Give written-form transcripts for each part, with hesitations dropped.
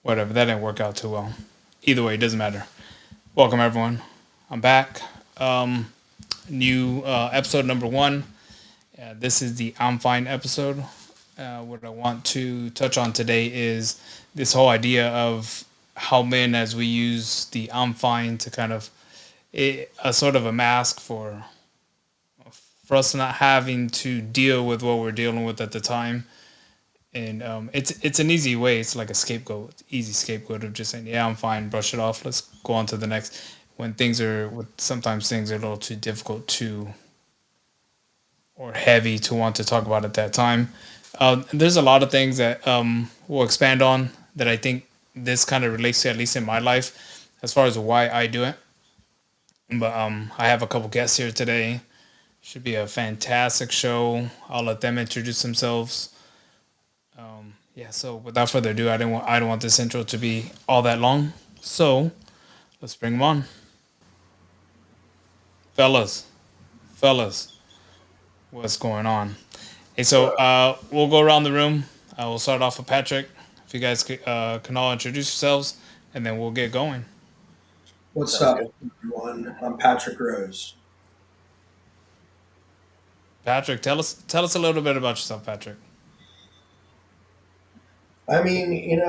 Whatever, that didn't work out too well. Either way, it doesn't matter. Welcome everyone. I'm back. New episode number one. This is the I'm Fine episode. What I want to touch on today is this whole idea of how men, as we use the I'm Fine to kind of a sort of a mask for us not having to deal with what we're dealing with at the time. And it's an easy way. It's like a scapegoat, easy scapegoat of just saying, "Yeah, I'm fine. Brush it off. Let's go on to the next." Sometimes things are a little too difficult to or heavy to want to talk about at that time. There's a lot of things that we'll expand on that I think this kind of relates to, at least in my life, as far as why I do it. But I have a couple guests here today. Should be a fantastic show. I'll let them introduce themselves. Yeah, so without further ado, I don't want this intro to be all that long. So let's bring them on. Fellas, fellas, what's going on? Hey, so we'll go around the room. We'll start off with Patrick. If you guys can all introduce yourselves, and then we'll get going. What's Sounds up, good. everyone? I'm Patrick Rose. Patrick, tell us a little bit about yourself, Patrick. I mean,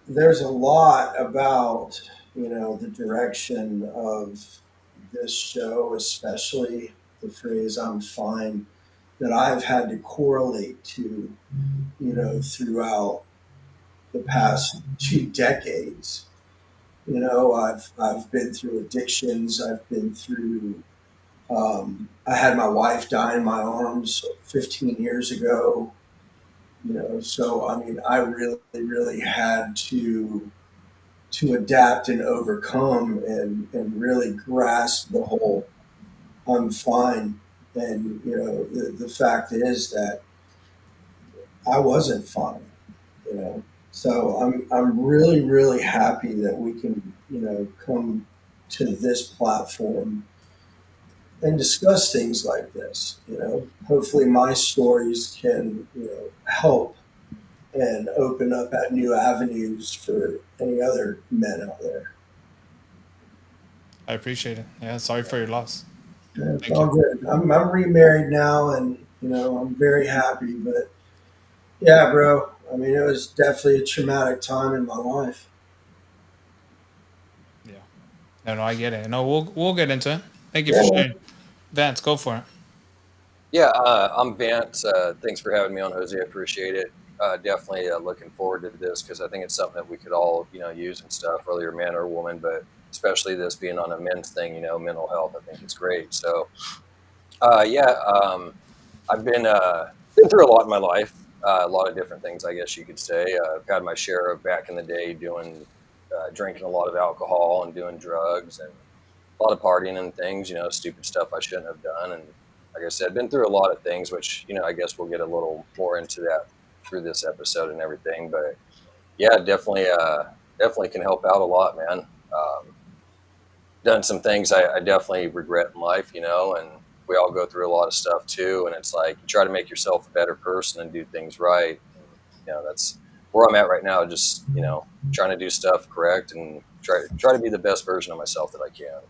there's a lot about, the direction of this show, especially the phrase I'm fine, that I've had to correlate to, throughout the past 2 decades. I've been through addictions. I've been through, I had my wife die in my arms 15 years ago. So I mean, I really had to adapt and overcome and really grasp the whole I'm fine. And the fact is that I wasn't fine. you know so I'm really happy that we can come to this platform and discuss things like this. Hopefully my stories can help and open up at new avenues for any other men out there. I appreciate it. Yeah, sorry for your loss. Yeah, it's Thank you. all good. I'm remarried now, and I'm very happy. But yeah, bro. I mean, it was definitely a traumatic time in my life. Yeah. No, I get it. No, we'll get into it. Thank you Yeah, for man. sharing. Vance, go for it. Yeah, I'm Vance. Thanks for having me on, Jose. I appreciate it. Definitely looking forward to this because I think it's something that we could all, use and stuff, whether you're a man or a woman, but especially this being on a men's thing, mental health, I think it's great. So, yeah, I've been through a lot in my life, a lot of different things, I guess you could say. I've had my share of back in the day doing, drinking a lot of alcohol and doing drugs and a lot of partying and things, stupid stuff I shouldn't have done. And like I said, been through a lot of things, which, I guess we'll get a little more into that through this episode and everything. But yeah, definitely can help out a lot, man. Done some things I definitely regret in life, and we all go through a lot of stuff too. And it's like, you try to make yourself a better person and do things right. And, that's where I'm at right now. Just, trying to do stuff correct and try to be the best version of myself that I can.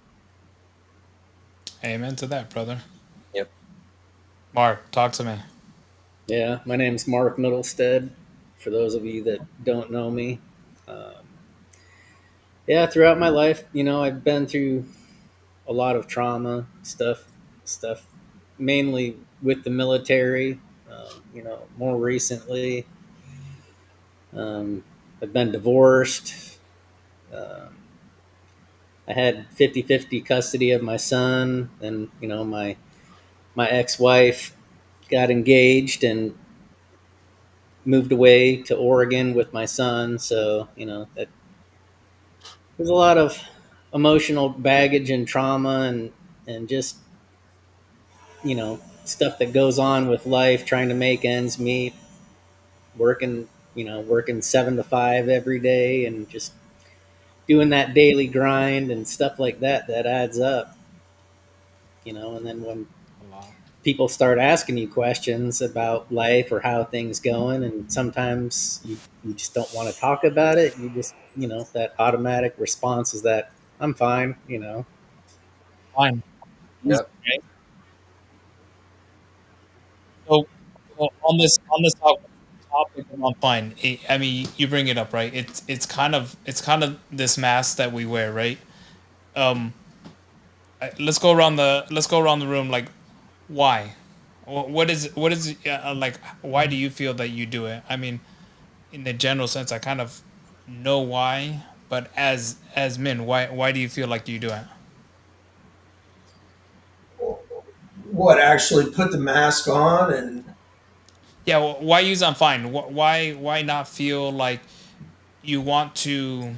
Amen to that, brother. Yep. Mark, talk to me. Yeah, my name's Mark Middlestead. For those of you that don't know me, um, yeah, throughout my life, I've been through a lot of trauma stuff, mainly with the military. More recently, um, I've been divorced. Um, I had 50-50 custody of my son, and my ex-wife got engaged and moved away to Oregon with my son. So, that there's a lot of emotional baggage and trauma and just, stuff that goes on with life, trying to make ends meet, working 7 to 5 every day and just doing that daily grind and stuff like that adds up, and then when A lot. people start asking you questions about life or how things going, and sometimes you just don't want to talk about it. You just, that automatic response is that I'm fine. Fine. Easy, Yep. right? So, so on this topic of I'm fine. I mean, you bring it up, right? It's kind of this mask that we wear, right? Um, let's go around the room. Like, why? What is like? Why do you feel that you do it? I mean, in the general sense, I kind of know why, but as men, why do you feel like you do it? What, actually put the mask on? And Yeah, why use I'm fine? Why not feel like you want to?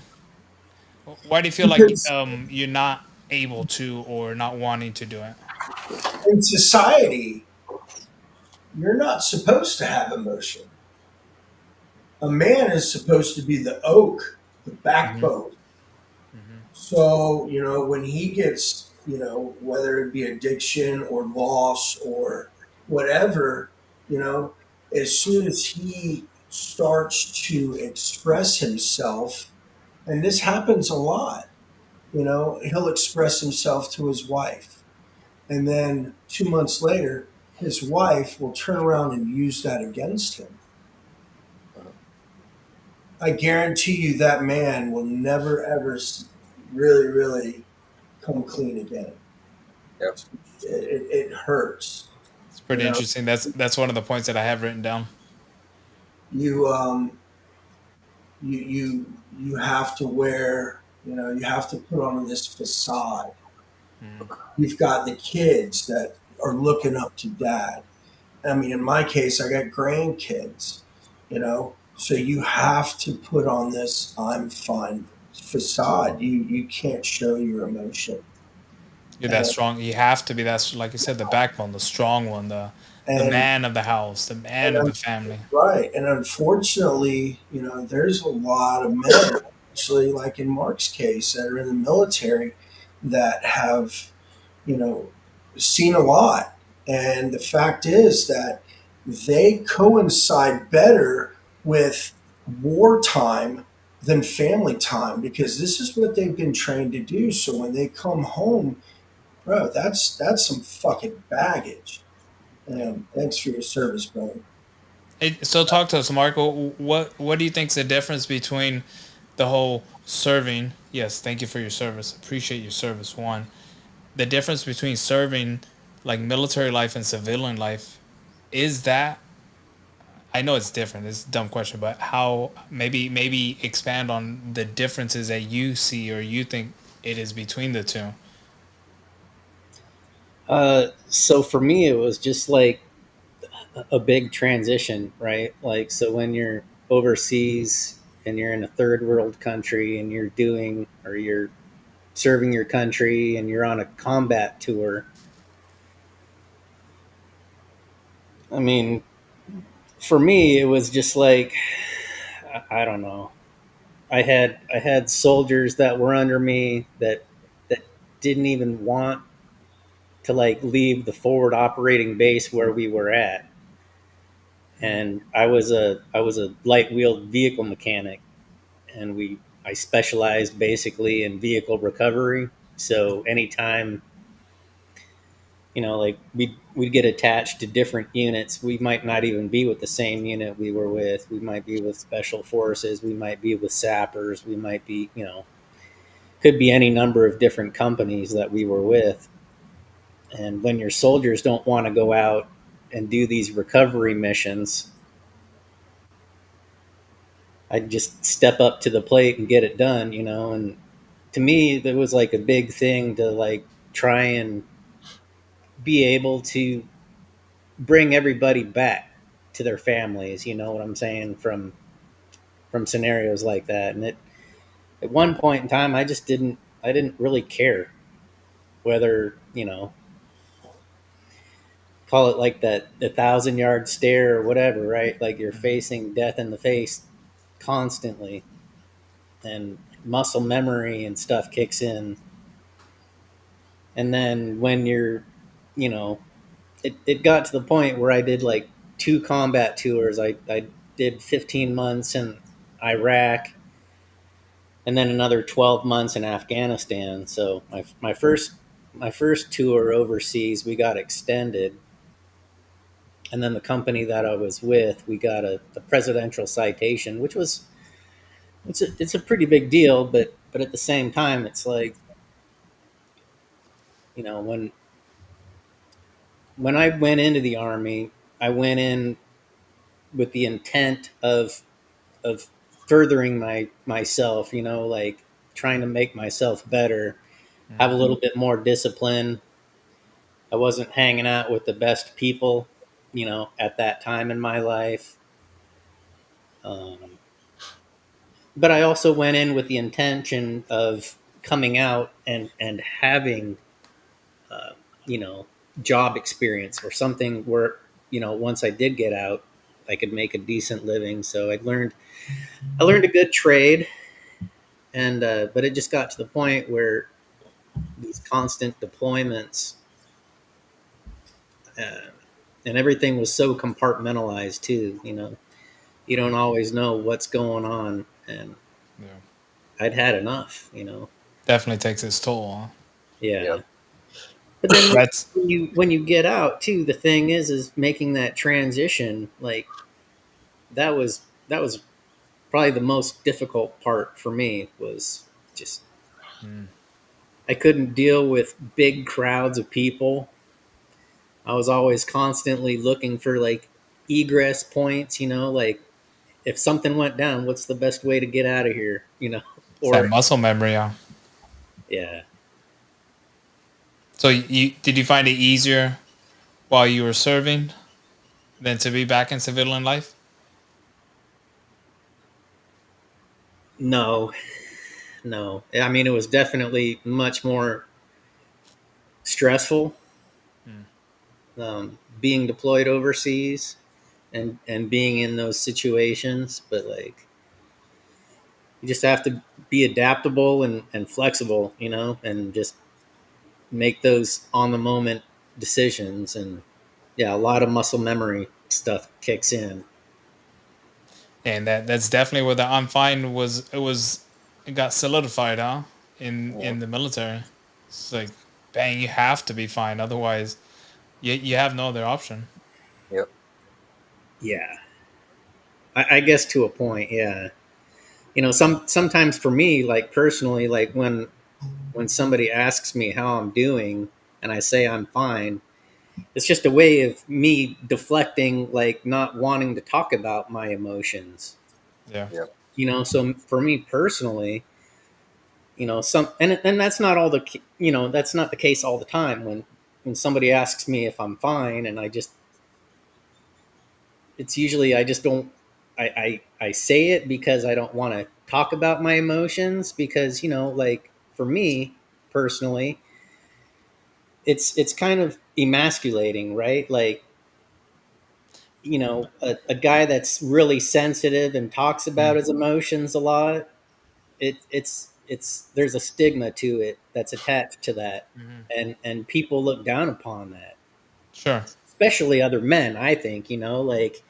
Why do you feel like because you're not able to or not wanting to do it? in society, you're not supposed to have emotion. A man is supposed to be the oak, the Hmm. backbone. Hmm. So, when he gets, whether it be addiction or loss or whatever, you know, as soon as he starts to express himself, and this happens a lot, he'll express himself to his wife. And then 2 months later, his wife will turn around and use that against him. Uh-huh. I guarantee you that man will never, ever really, really come clean again. Yep. It hurts. It's You pretty know, interesting. That's one of the points that I have written down. you you have to wear. You have to put on this facade. Mm. You've got the kids that are looking up to dad. I mean, in my case, I got grandkids. So you have to put on this "I'm fine" facade. You can't show your emotion. You're that And strong. You have to be that, like you said, the backbone, the strong one, the and man of the house, the man of and the family. Right. And unfortunately, there's a lot of men, actually, like in Mark's case, that are in the military that have, you know, seen a lot. And the fact is that they coincide better with wartime than family time because this is what they've been trained to do. So when they come home, bro, that's some fucking baggage. Yeah. And thanks for your service, brother. So talk to us, Marco. What do you think's the difference between the whole serving? Yes, thank you for your service. Appreciate your service. One, the difference between serving, like military life and civilian life, is that I know it's different. It's a dumb question, but how maybe expand on the differences that you see or you think it is between the two. So for me, it was just like a big transition, right? Like, so when you're overseas and you're in a third world country and you're doing, or you're serving your country and you're on a combat tour, I mean, for me, it was just like, I don't know. I had soldiers that were under me that didn't even want to like leave the forward operating base where we were at. And I was a light wheeled vehicle mechanic, and I specialized basically in vehicle recovery. So anytime, like we'd get attached to different units, we might not even be with the same unit we were with. We might be with special forces, we might be with sappers, we might be, could be any number of different companies that we were with. And when your soldiers don't want to go out and do these recovery missions, I just step up to the plate and get it done. And to me, there was like a big thing to like try and be able to bring everybody back to their families. You know what I'm saying? From scenarios like that, and at one point in time, I didn't really care whether, call it like that, the 1,000 yard stare or whatever, right? Like you're facing death in the face constantly, and muscle memory and stuff kicks in. And then when you're, you know, it got to the point where I did like two combat tours. I did 15 months in Iraq and then another 12 months in Afghanistan. So my first tour overseas, we got extended, and then the company that I was with, we got a presidential citation, which was it's a pretty big deal, but at the same time, it's like, when I went into the army, I went in with the intent of furthering myself, like trying to make myself better, have a little bit more discipline. I wasn't hanging out with the best people, at that time in my life. Um, but I also went in with the intention of coming out and having, uh, you know, job experience or something where, once I did get out, I could make a decent living. So I learned a good trade, and but it just got to the point where these constant deployments, uh, and everything was so compartmentalized too. You don't always know what's going on, and Yeah. I'd had enough. Definitely takes its toll, huh? Yeah. Yep. But then That's when you get out too, the thing is making that transition. Like that was probably the most difficult part for me. Was just I couldn't deal with big crowds of people. I was always constantly looking for like egress points. Like if something went down, what's the best way to get out of here? it's that Or muscle memory, huh? yeah, So you did you find it easier while you were serving than to be back in civilian life? no, no. I mean, it was definitely much more stressful, being deployed overseas and being in those situations. But like, you just have to be adaptable and flexible, and just make those on the moment decisions. And yeah, a lot of muscle memory stuff kicks in. And that's definitely where the I'm fine was. It got solidified, huh? Yeah. In the military, it's like, bang, you have to be fine, otherwise, you have no other option. Yep. Yeah, I guess to a point. Yeah, sometimes for me, like personally, like when somebody asks me how I'm doing and I say I'm fine, it's just a way of me deflecting, like not wanting to talk about my emotions. Yeah. Yep. So for me personally, and that's not all that's not the case all the time. When somebody asks me if I'm fine, and it's usually I just don't. I say it because I don't want to talk about my emotions, because like for me personally, it's kind of emasculating, right? Like, a guy that's really sensitive and talks about his emotions a lot, it's there's a stigma to it that's attached to that, and people look down upon that, Sure. especially other men. I think, like,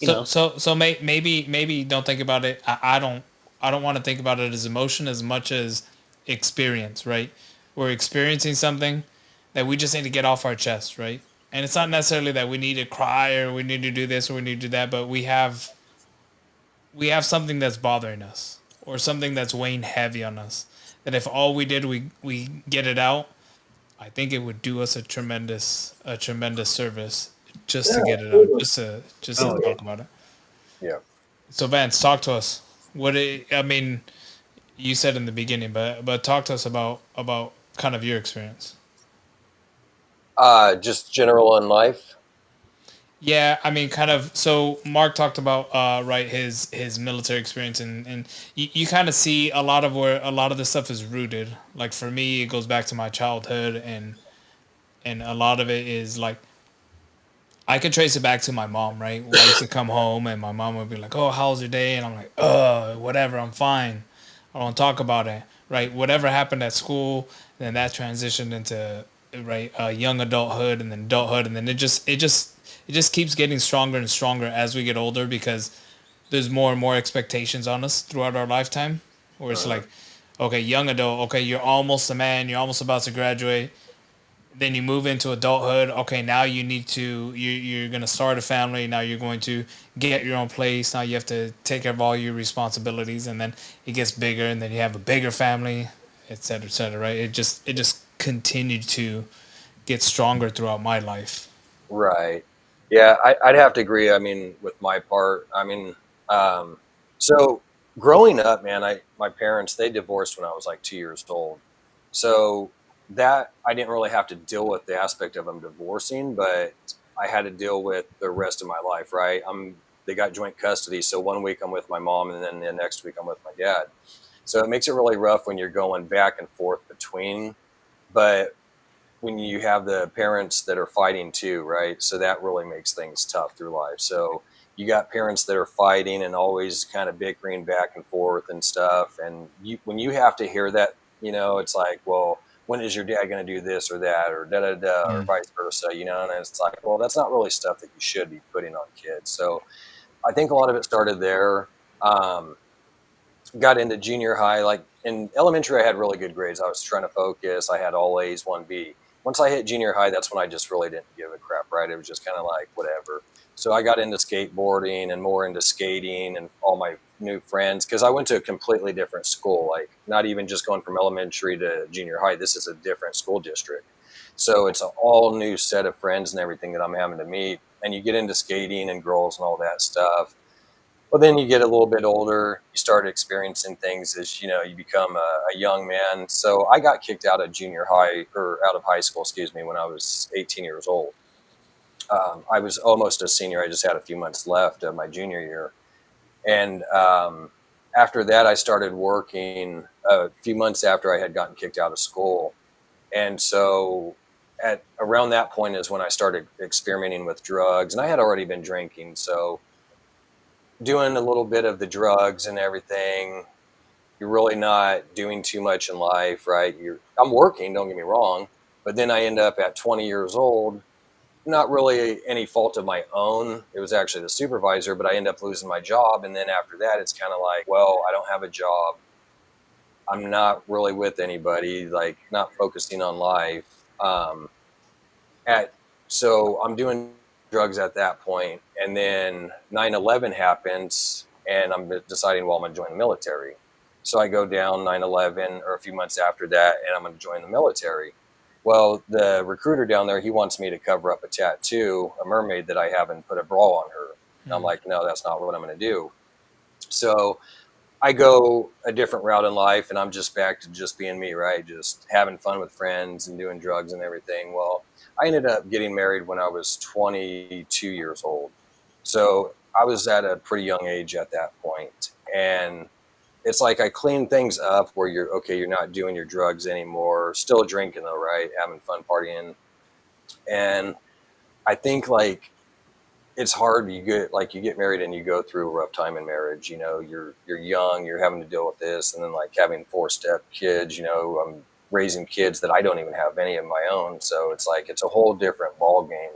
you So know maybe don't think about it. I don't want to think about it as emotion as much as experience, right? We're experiencing something that we just need to get off our chest, right? And it's not necessarily that we need to cry or we need to do this or we need to do that, but we have something that's bothering us or something that's weighing heavy on us. That if all we did we get it out, I think it would do us a tremendous service just to Yeah, get it out, totally. just to oh yeah. talk about it. Yeah. So Vance, talk to us. I mean, you said in the beginning, but talk to us about kind of your experience. Just general in life. Yeah, I mean, kind of. So Mark talked about right his military experience, and you kind of see a lot of where a lot of this stuff is rooted. Like for me, it goes back to my childhood, and a lot of it is like I could trace it back to my mom. Right, I used to come home, and my mom would be like, "Oh, how's your day?" And I'm like, whatever, I'm fine. I don't talk about it. Right, whatever happened at school, then that transitioned into right? Young adulthood, and then adulthood, and then it just keeps getting stronger and stronger as we get older, because there's more and more expectations on us throughout our lifetime. Where it's Uh, like, okay, young adult, okay, you're almost a man, you're almost about to graduate. Then you move into adulthood. Okay, now you're gonna start a family. Now you're going to get your own place. Now you have to take care of all your responsibilities, and then it gets bigger, and then you have a bigger family, et cetera. Right? It just continued to get stronger throughout my life. Right. Yeah, I'd have to agree. I mean, with my part, I mean, um, so growing up, man, my parents, they divorced when I was like 2 years old. So that I didn't really have to deal with the aspect of them divorcing, but I had to deal with the rest of my life, right? They got joint custody. So one week I'm with my mom, and then the next week I'm with my dad. So it makes it really rough when you're going back and forth between. But when you have the parents that are fighting too, right? So that really makes things tough through life. So you got parents that are fighting and always kind of bickering back and forth and stuff. And when you have to hear that, it's like, well, when is your dad going to do this or that, or da da da, or Mm. vice versa, and it's like, well, that's not really stuff that you should be putting on kids. So I think a lot of it started there. Um, Got into junior high. Like in elementary, I had really good grades. I was trying to focus. I had all A's, 1B. Once I hit junior high, that's when I just really didn't give a crap, right? It was just kind of like whatever. So I got into skateboarding and more into skating and all my new friends, because I went to a completely different school, like not even just going from elementary to junior high. This is a different school district. So it's an all new set of friends and everything that I'm having to meet. And you get into skating and girls and all that stuff. Well, then you get a little bit older, you start experiencing things as you become a young man. So I got kicked out of junior high, or out of high school, excuse me, when I was 18 years old. I was almost a senior. I just had a few months left of my junior year. And after that, I started working a few months after I had gotten kicked out of school. And so at around that point is when I started experimenting with drugs. And I had already been drinking. So doing a little bit of the drugs and everything, you're really not doing too much in life, right? I'm working, don't get me wrong, but then I end up at 20 years old, not really any fault of my own. It was actually the supervisor, but I end up losing my job. And then after that, it's kind of like, well, I don't have a job. I'm not really with anybody, like not focusing on life. At So I'm doing drugs at that point, and then 9/11 happens, and I'm deciding, well, I'm going to join the military. So I go down 9/11, or a few months after that, and I'm going to join the military. Well, the recruiter down there, he wants me to cover up a tattoo, a mermaid that I have, and put a bra on her. And I'm Mm. like, no, that's not what I'm going to do. So I go a different route in life, and I'm just back to just being me, right? Just having fun with friends and doing drugs and everything. Well, I ended up getting married when I was 22 years old. So I was at a pretty young age at that point. And it's like I cleaned things up where you're okay, you're not doing your drugs anymore, still drinking though, right? Having fun partying. And I think like it's hard. You get married and you go through a rough time in marriage. You're young, you're having to deal with this, and then like having 4-step kids. I'm raising kids that I don't even have any of my own, so it's like it's a whole different ball game.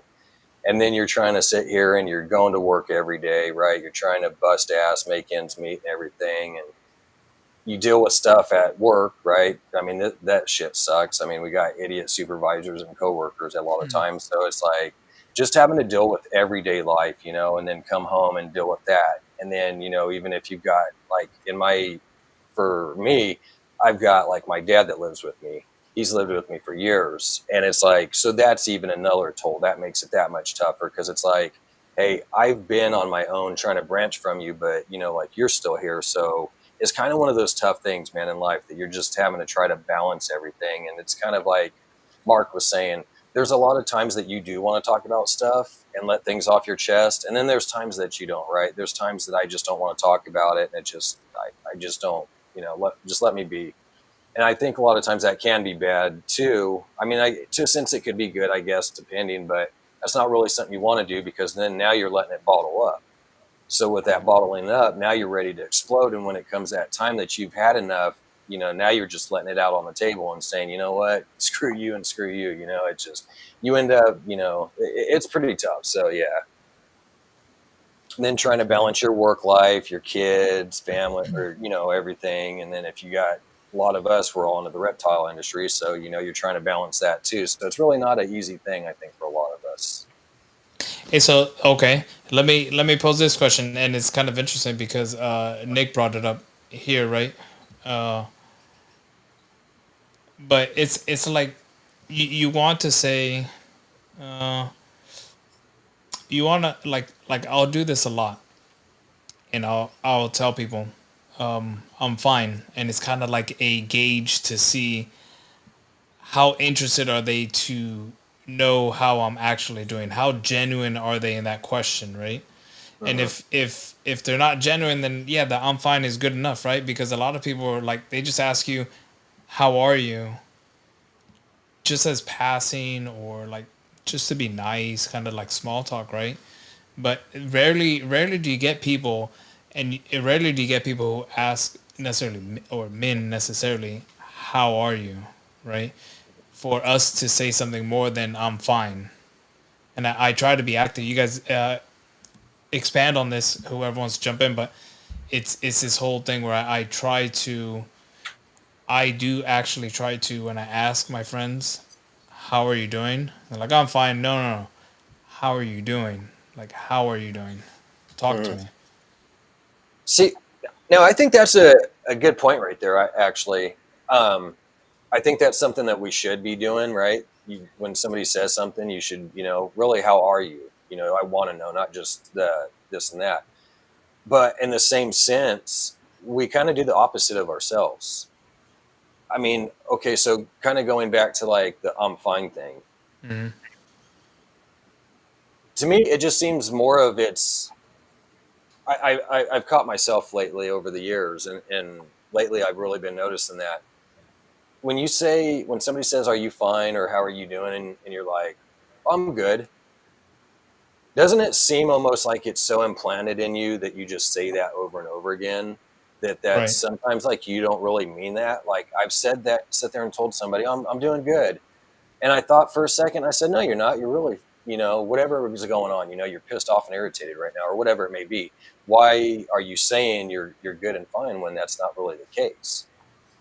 And then you're trying to sit here and you're going to work every day, right? You're trying to bust ass, make ends meet, and everything, and you deal with stuff at work, right? I mean, that shit sucks. I mean, we got idiot supervisors and coworkers a lot of Mm. times. So it's like just having to deal with everyday life, and then come home and deal with that. And then, even if you've got like for me, I've got like my dad that lives with me. He's lived with me for years. And it's like, so that's even another toll. That makes it that much tougher, because it's like, hey, I've been on my own trying to branch from you, but, like you're still here. So it's kind of one of those tough things, man, in life, that you're just having to try to balance everything. And it's kind of like Mark was saying, there's a lot of times that you do want to talk about stuff and let things off your chest. And then there's times that you don't, right? There's times that I just don't want to talk about it. And I just don't, just let me be. And I think a lot of times that can be bad too. I mean, to a sense it could be good, I guess, depending, but that's not really something you want to do, because then now you're letting it bottle up. So with that bottling up, now you're ready to explode. And when it comes that time that you've had enough, now you're just letting it out on the table and saying, you know what, screw you and screw you. It just, you end up, it's pretty tough. So yeah. And then trying to balance your work life, your kids, family, or, everything. And then if you got a lot of us, we're all into the reptile industry. So, you're trying to balance that too. So it's really not an easy thing, I think, for a lot of us. Hey, so okay, let me pose this question, and it's kind of interesting because Nick brought it up here, right? Uh, but it's like you want to say uh, you want to like I'll do this a lot, and I'll tell people I'm fine, and it's kind of like a gauge to see how interested are they to know how I'm actually doing, how genuine are they in that question, right? And Mm-hmm. if they're not genuine, then yeah, the I'm fine is good enough, right? Because a lot of people are like, they just ask you, how are you, just as passing, or like just to be nice, kind of like small talk, right? But rarely do you get people, and rarely do you get people who ask necessarily, or men necessarily, how are you, right? For us to say something more than I'm fine. And I try to be active. You guys expand on this, whoever wants to jump in, but it's this whole thing where I do actually try to, when I ask my friends, how are you doing? They're like, I'm fine. No, no, no. How are you doing? Like, how are you doing? Talk to Mm-hmm. me. See, now I think that's a good point right there. Um, I think that's something that we should be doing, right? When somebody says something, you should, really, how are you? I want to know, not just the this and that. But in the same sense, we kind of do the opposite of ourselves. I mean, okay, so kind of going back to like the I'm fine thing. Hmm. To me, it just seems more of it's. I've caught myself lately over the years, and lately I've really been noticing that when somebody says, "Are you fine?" or "How are you doing?" and you're like, "I'm good," doesn't it seem almost like it's so implanted in you that you just say that over and over again? That Right. sometimes like you don't really mean that. Like I've said that, sit there and told somebody, I'm doing good. And I thought for a second, I said, no, you're not. You're really, whatever is going on, you're pissed off and irritated right now, or whatever it may be. Why are you saying you're good and fine when that's not really the case?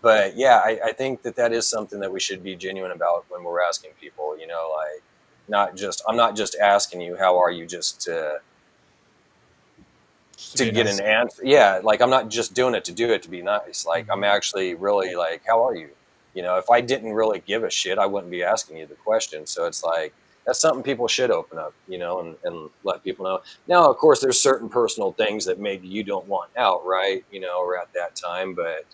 But yeah, I think that is something that we should be genuine about when we're asking people, like I'm not just asking you, how are you, just Just to to be get an nice. answer. Yeah, like I'm not just doing it to do it to be nice. Like I'm Hmm. actually really like, how are you? If I didn't really give a shit, I wouldn't be asking you the question. So it's like that's something people should open up, and let people know. Now, of course, there's certain personal things that maybe you don't want out, right? Or at that time, but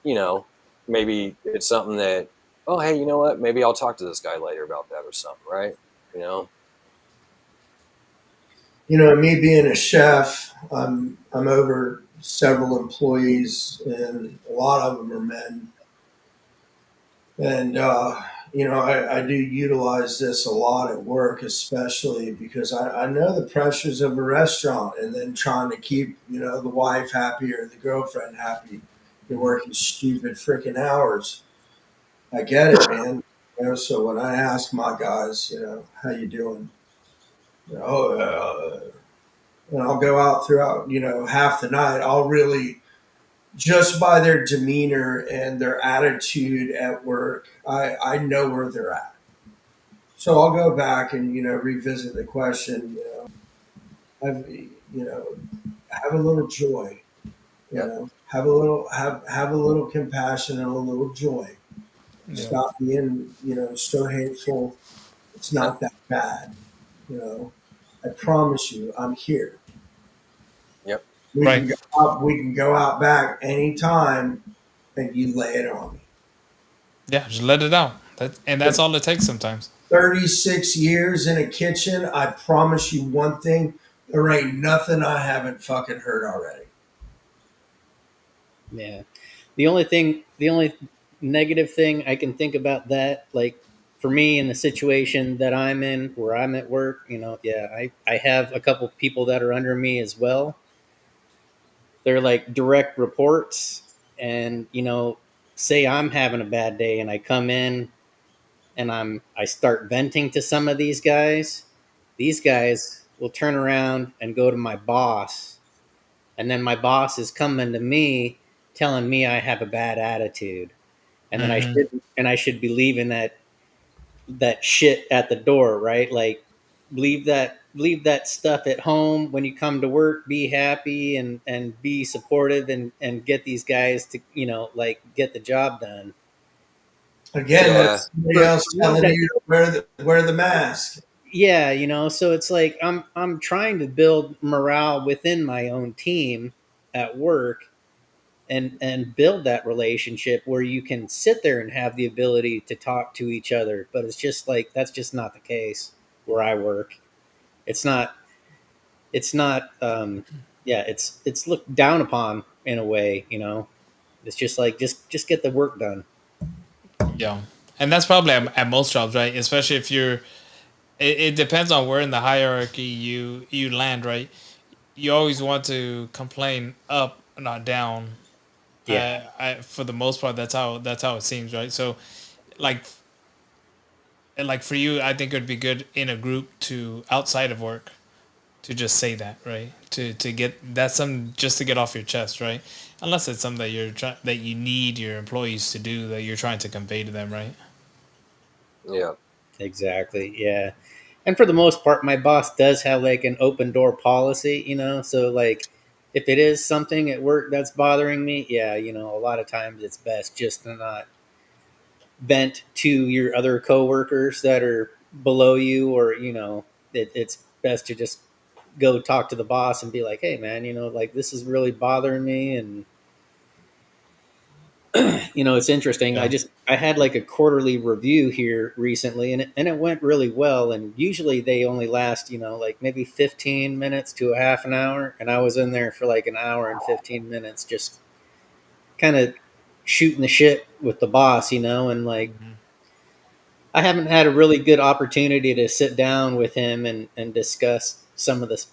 you know, maybe it's something that, oh, hey, you know what? Maybe I'll talk to this guy later about that or something, right? You know? Me being a chef, I'm over several employees, and a lot of them are men. And I do utilize this a lot at work, especially because I know the pressures of a restaurant, and then trying to keep the wife happy or the girlfriend happy. You're working stupid freaking hours. I get it, man. So when I ask my guys, how you doing? Oh, and I'll go out throughout, half the night. I'll really, just by their demeanor and their attitude at work, I know where they're at. So I'll go back and revisit the question. Have have a little joy. Yep. Have a little compassion and a little joy. Yeah. Stop being so hateful. It's Yep. not that bad. You know, I promise you, I'm here. Yep. We Right. can go out. We can go out back anytime, and you lay it on me. Yeah. Just let it out. That's all it takes sometimes. 36 years in a kitchen. I promise you one thing: there ain't nothing I haven't fucking heard already. Yeah. The only negative thing I can think about that, like for me in the situation that I'm in, where I'm at work, yeah, I have a couple people that are under me as well. They're like direct reports. And, say I'm having a bad day and I come in and I start venting to some of these guys will turn around and go to my boss, and then my boss is coming to me telling me I have a bad attitude, and then Mm-hmm. I should be leaving that shit at the door, right? Like, leave that stuff at home. When you come to work, be happy and be supportive, and get these guys to, like, get the job done. Again, Yeah. that's somebody For else me, telling that you to wear the mask. Yeah, so it's like I'm trying to build morale within my own team at work, and build that relationship where you can sit there and have the ability to talk to each other. But it's just like, that's just not the case where I work. It's not yeah, it's looked down upon in a way. It's just like, just get the work done. Yeah, and that's probably at most jobs, right? Especially if you're. It depends on where in the hierarchy you land, right? You always want to complain up, not down. Yeah, For the most part, that's how it seems, right? So, like, like for you, I think it would be good in a group to outside of work to just say that, right? To get that's something just to get off your chest, right? Unless it's something that that you need your employees to do that you're trying to convey to them, right? Yeah. exactly. Yeah. And for the most part, my boss does have like an open door policy, so like, if it is something at work that's bothering me, yeah, a lot of times it's best just to not vent to your other coworkers that are below you, or it's best to just go talk to the boss and be like, hey man, like, this is really bothering me. And it's interesting. Yeah. I had like a quarterly review here recently, and it went really well. And usually they only last, like maybe 15 minutes to a half an hour. And I was in there for like an hour and 15 minutes, just kind of shooting the shit with the boss, and like, Hmm. I haven't had a really good opportunity to sit down with him and discuss some of the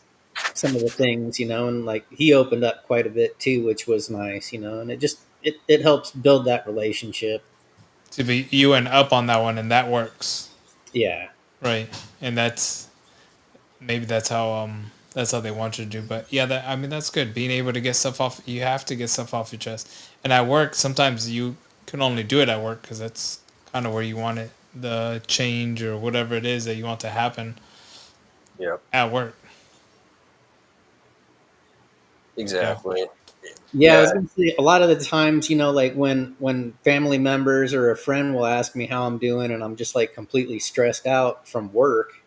things, and like, he opened up quite a bit too, which was nice, and it helps build that relationship. To be you and up on that one, and that works, Yeah. right? And that's maybe that's how they want you to do. But yeah, that I mean that's good. Being able to get stuff off, you have to get stuff off your chest. And at work, sometimes you can only do it at work because that's kind of where you want it, the change or whatever it is that you want to happen Yep. at work. Yeah. Exactly. Yeah, I Yeah. was gonna say, a lot of the times, like, when family members or a friend will ask me how I'm doing, and I'm just like completely stressed out from work,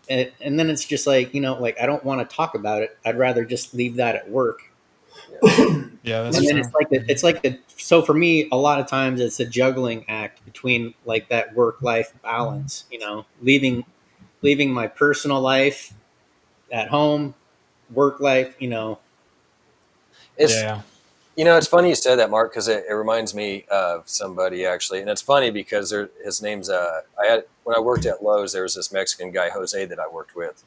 and then it's just like, like, I don't want to talk about it. I'd rather just leave that at work. Yeah. Yeah, that's And then true. so for me, a lot of times it's a juggling act between like that work life balance, leaving my personal life at home, work life, It's Yeah. it's funny you said that, Mark, because it reminds me of somebody actually, and it's funny because his name's I had when I worked at Lowe's, there was this Mexican guy Jose that I worked with,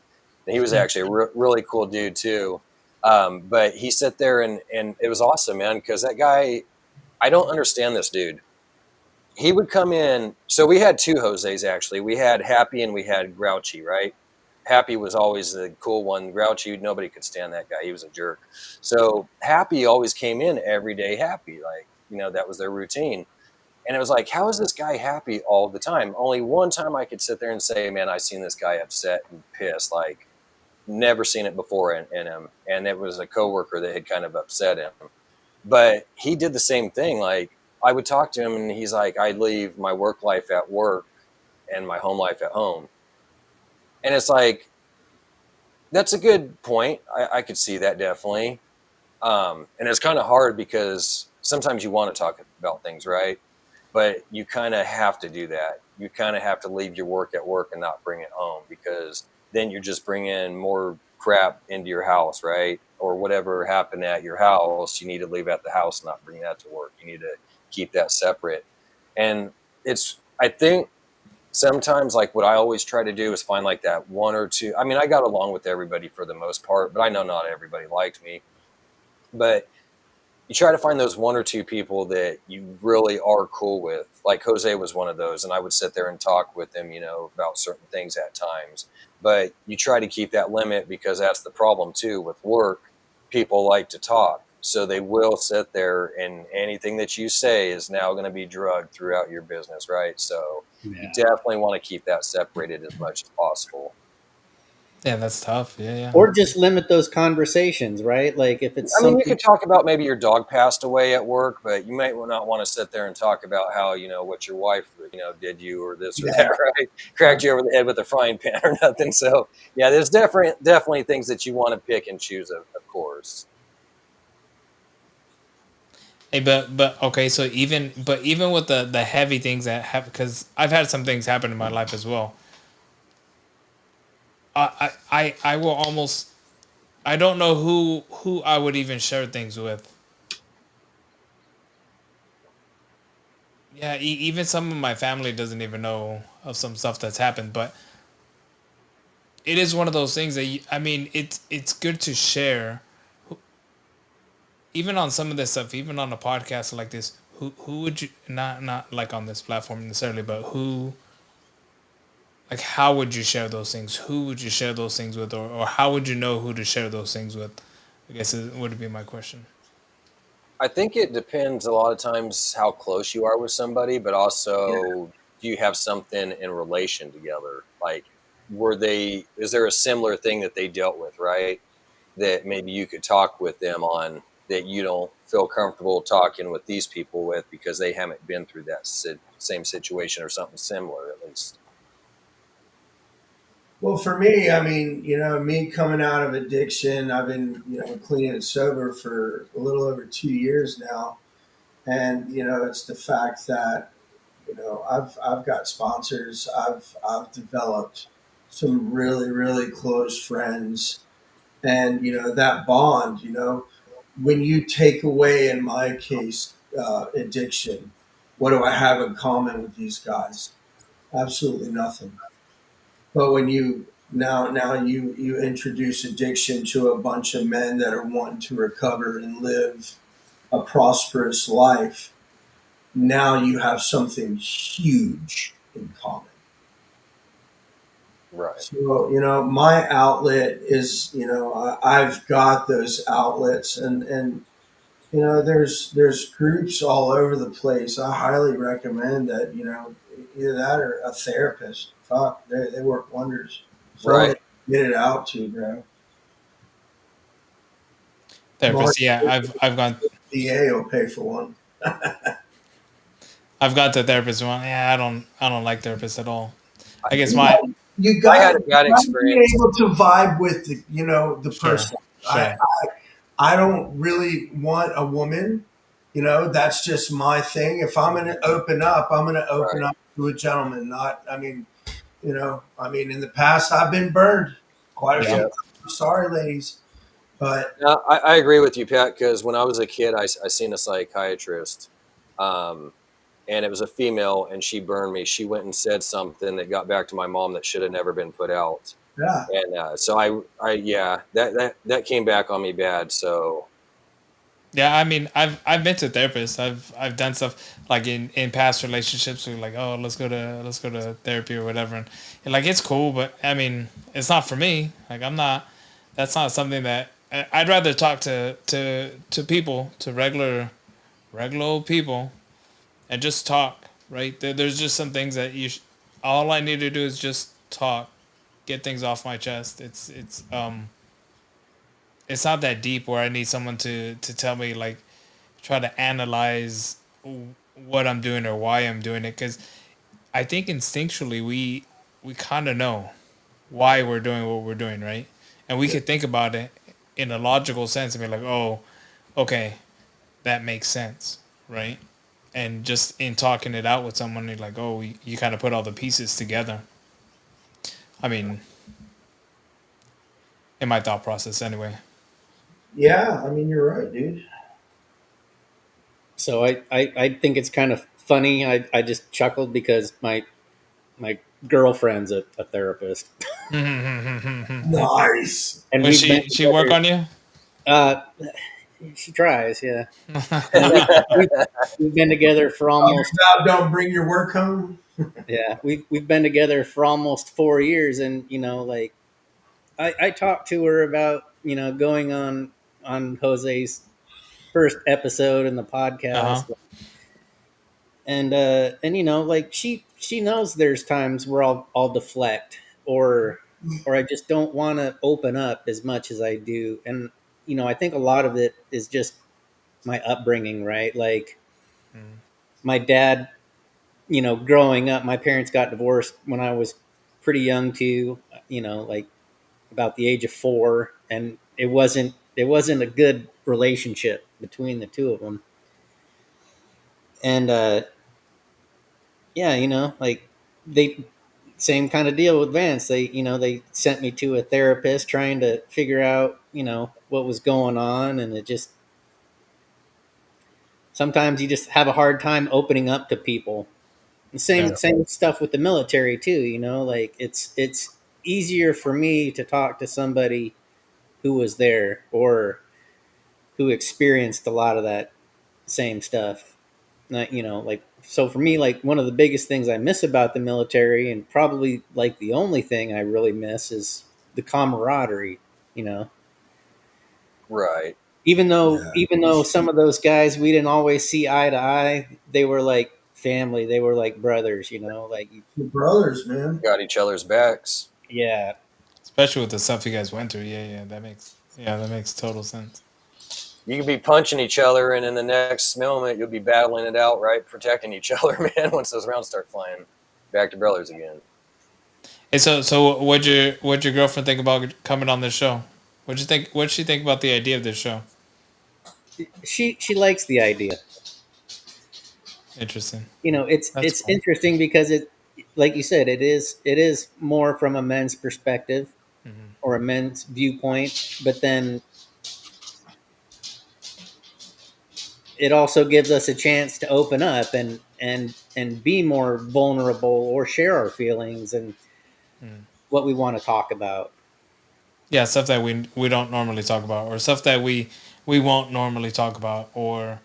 and he was actually a really cool dude too. But he sat there and it was awesome, man, because that guy, I don't understand this dude. He would come in. So we had two Jose's actually. We had Happy and we had Grouchy, right? Happy was always the cool one. Grouchy, nobody could stand that guy. He was a jerk. So Happy always came in every day happy. Like, that was their routine. And it was like, how is this guy happy all the time? Only one time I could sit there and say, man, I seen this guy upset and pissed. Like, never seen it before in him. And it was a coworker that had kind of upset him. But he did the same thing. Like, I would talk to him and he's like, I leave my work life at work and my home life at home. And it's like, that's a good point. I could see that definitely. And it's kind of hard because sometimes you want to talk about things, right? But you kind of have to do that. You kind of have to leave your work at work and not bring it home, because then you're just bringing more crap into your house, right? Or whatever happened at your house, you need to leave at the house and not bring that to work. You need to keep that separate. And I think sometimes, like, what I always try to do is find like that one or two. I mean, I got along with everybody for the most part, but I know not everybody liked me. But you try to find those one or two people that you really are cool with. Like Jose was one of those, and I would sit there and talk with him, about certain things at times. But you try to keep that limit, because that's the problem too with work. People like to talk, so they will sit there, and anything that you say is now going to be drugged throughout your business, right? So you Yeah. definitely want to keep that separated as much as possible. Yeah, that's tough. Yeah, yeah. Or just limit those conversations, right? Like if it's I mean, you something, could talk about maybe your dog passed away at work, but you might not want to sit there and talk about how, what your wife, did you, or this or Yeah. that, right? Cracked you over the head with a frying pan or nothing. So yeah, there's definitely things that you want to pick and choose, of course. Hey, but okay. So even with the heavy things that happen, because I've had some things happen in my life as well. I will almost, I don't know who I would even share things with. Yeah, even some of my family doesn't even know of some stuff that's happened, but it is one of those things that I mean, it's good to share, even on some of this stuff, even on a podcast like this. Who would you, not like on this platform necessarily, but who, like, how would you share those things? Who would you share those things with, or how would you know who to share those things with? I guess it would be my question. I think it depends a lot of times how close you are with somebody, but also, do you have something in relation together? Like, is there a similar thing that they dealt with, right? That maybe you could talk with them on, that you don't feel comfortable talking with these people with, because they haven't been through that same situation or something similar, at least. Well, for me, I mean, me coming out of addiction, I've been, clean and sober for a little over 2 years now. And, it's the fact that, I've got sponsors. I've developed some really, really close friends. And, that bond, when you take away, in my case, addiction, what do I have in common with these guys? Absolutely nothing. But when you introduce addiction to a bunch of men that are wanting to recover and live a prosperous life, now you have something huge in common. Right. So, my outlet is, I've got those outlets, and there's groups all over the place. I highly recommend that, either that or a therapist. Fuck, they work wonders. Someone Right. to get it out to, bro. Mark, Therapist, yeah, I've gone, VA will pay for one. I've got the therapist one. Yeah, I don't like therapists at all. I guess You my, got, you I had got, a you bad got to be experience. able to vibe with the sure, person. I, sure, I don't really want a woman. That's just my thing. If I'm going to open up, I'm going to open Right. up to a gentleman. Not, in the past, I've been burned quite a few yeah, Yeah. times. I'm sorry, ladies, but No, I agree with you, Pat, because when I was a kid, I seen a psychiatrist, um, and it was a female, and she burned me. She went and said something that got back to my mom that should have never been put out. yeah, And so yeah, that came back on me bad. So yeah. I mean, I've been to therapists. I've done stuff like in past relationships. We're like, oh, let's go to therapy or whatever, and like it's cool, but I mean, it's not for me. Like I'm not. That's not something that I'd rather talk to people, to regular old people, and just talk. Right? There's just some things that all I need to do is just talk, get things off my chest. It's not that deep where I need someone to tell me, like, try to analyze what I'm doing or why I'm doing it, because I think instinctually we kind of know why we're doing what we're doing, right? And we yeah, could think about it in a logical sense and be like, oh, okay, that makes sense, right? And just in talking it out with someone, you're like, oh, you kind of put all the pieces together. I mean, in my thought process, anyway. yeah. I mean, you're right, dude. so I think it's kind of funny. I just chuckled because my girlfriend's a therapist, Nice. and Was we've been she work together. on you? Uh, She tries, yeah. You know, we've been together for Oh, your almost job don't bring your work home. yeah. We've been together for almost 4 years, and you know, like I talked to her about going on Jose's first episode in the Uh-huh. podcast, and like she knows there's times where I'll deflect or I just don't want to open up as much as I do, and I think a lot of it is just my upbringing, right? Like Mm. my dad, growing up, my parents got divorced when I was pretty young too, like about the age of 4, and it wasn't a good relationship between the two of them. And yeah, like they same kind of deal with Vance. They sent me to a therapist trying to figure out, what was going on, and it just sometimes you just have a hard time opening up to people. And Yeah. same stuff with the military too, like it's easier for me to talk to somebody who was there or who experienced a lot of that same stuff. Like so for me, like one of the biggest things I miss about the military, and probably like the only thing I really miss, is the camaraderie. You know, Right. Yeah, even though some of those guys we didn't always see eye to eye, they were like family. They were like brothers. Like your brothers, man. Got each other's backs. yeah, Especially with the stuff you guys went through. Yeah, that makes total sense. You could be punching each other, and in the next moment, you'll be battling it out, right? Protecting each other, man, once those rounds start flying. Back to brothers again. Hey, so what'd your girlfriend think about coming on this show? What'd she think about the idea of this show? she likes the idea. Interesting. It's That's it's cool. interesting because like you said, it is more from a men's perspective Hmm. or a men's viewpoint, but then it also gives us a chance to open up and be more vulnerable or share our feelings and Mm. what we want to talk about. Yeah, stuff that we don't normally talk about, or stuff that we won't normally talk about, or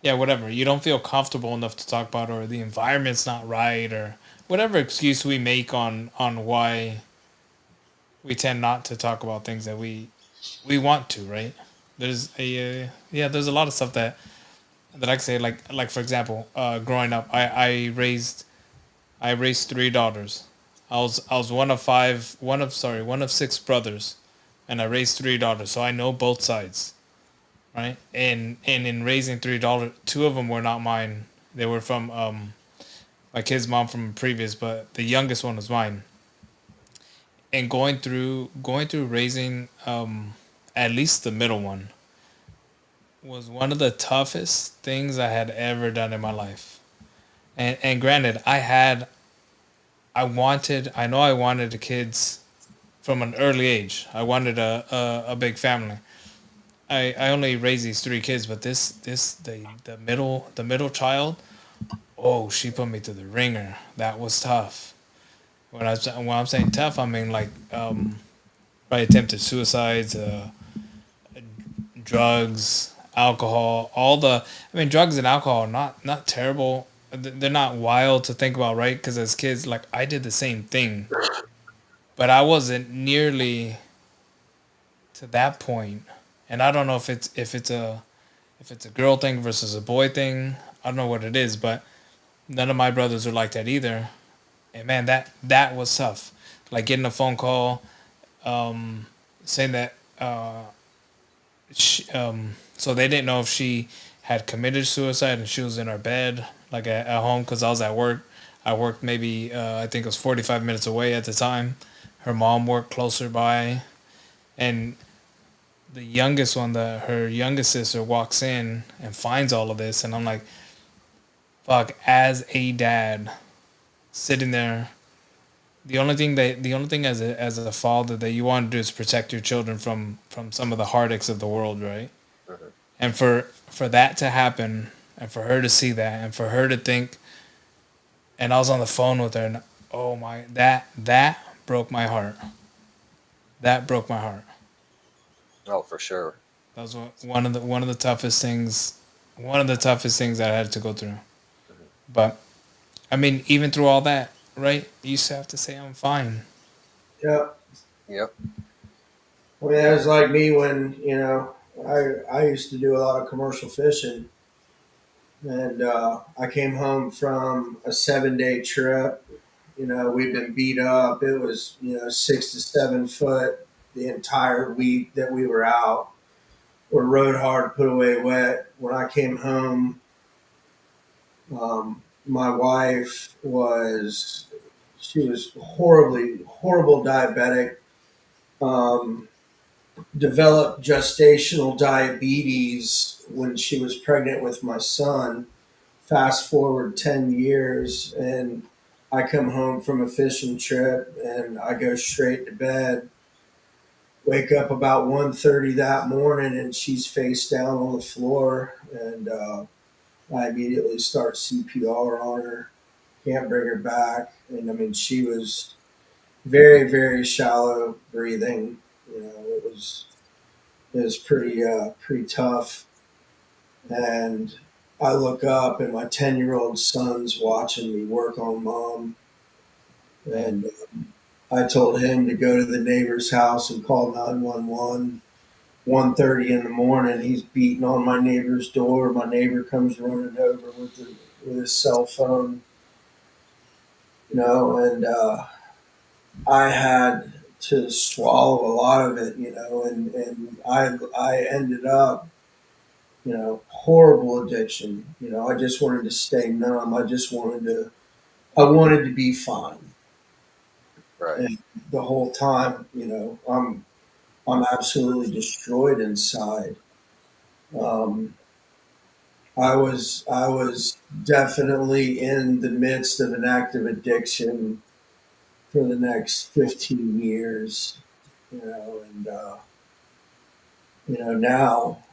yeah, whatever. You don't feel comfortable enough to talk about, or the environment's not right, or whatever excuse we make on why we tend not to talk about things that we want to, right? There's a lot of stuff that I can say, like for example, growing up, I raised 3 daughters. I was one of 6 brothers, and I raised 3 daughters, so I know both sides, right? And in raising 3 daughters, 2 of them were not mine. They were from my kid's mom from a previous, but the youngest one was mine. And going through raising at least the middle one was one of the toughest things I had ever done in my life. And granted, I wanted the kids from an early age. I wanted a big family. I only raised these 3 kids, but the middle child, oh, she put me through the ringer. That was tough. When I'm saying tough, I mean like probably attempted suicides, drugs, alcohol, all the. I mean, drugs and alcohol are not terrible. They're not wild to think about, right? Because as kids, like I did the same thing, but I wasn't nearly to that point. And I don't know if it's a girl thing versus a boy thing. I don't know what it is, but none of my brothers are like that either. And man, that was tough. Like getting a phone call saying that so they didn't know if she had committed suicide and she was in her bed, like at home, because I was at work. I worked maybe I think it was 45 minutes away at the time. Her mom worked closer by, and the youngest one, her youngest sister, walks in and finds all of this, and I'm like, fuck. As a dad, sitting there, the only thing as a father that you want to do is protect your children from some of the heartaches of the world, right? Mhm. And for that to happen, and for her to see that, and for her to think, and I was on the phone with her, and oh my, that broke my heart. That broke my heart. Oh, for sure. That was one of the toughest things. One of the toughest things that I had to go through. Mhm. But I mean, even through all that, right? You still have to say I'm fine. Yeah. Yep. I mean, that was like me when, I used to do a lot of commercial fishing, and I came home from a 7 day trip. We'd been beat up. It was, 6 to 7 foot the entire week that we were out. We rode hard, put away wet. When I came home, my wife she was horrible diabetic. Um, Developed gestational diabetes when she was pregnant with my son. Fast forward 10 years, and I come home from a fishing trip and I go straight to bed. Wake up about 1:30 that morning, and she's face down on the floor. And I immediately start CPR on her. Can't bring her back. And I mean, she was very, very shallow breathing. It was pretty tough. And I look up, and my 10-year-old son's watching me work on mom. Man, And I told him to go to the neighbor's house and call 911. 1:30 in the morning, he's beating on my neighbor's door. My neighbor comes running over with his cell phone, and I had to swallow a lot of it, and I ended up, horrible addiction. I just wanted to stay numb. I wanted to be fine. Right. And the whole time, I'm absolutely destroyed inside. Um, I was definitely in the midst of an active addiction for the next 15 years, and now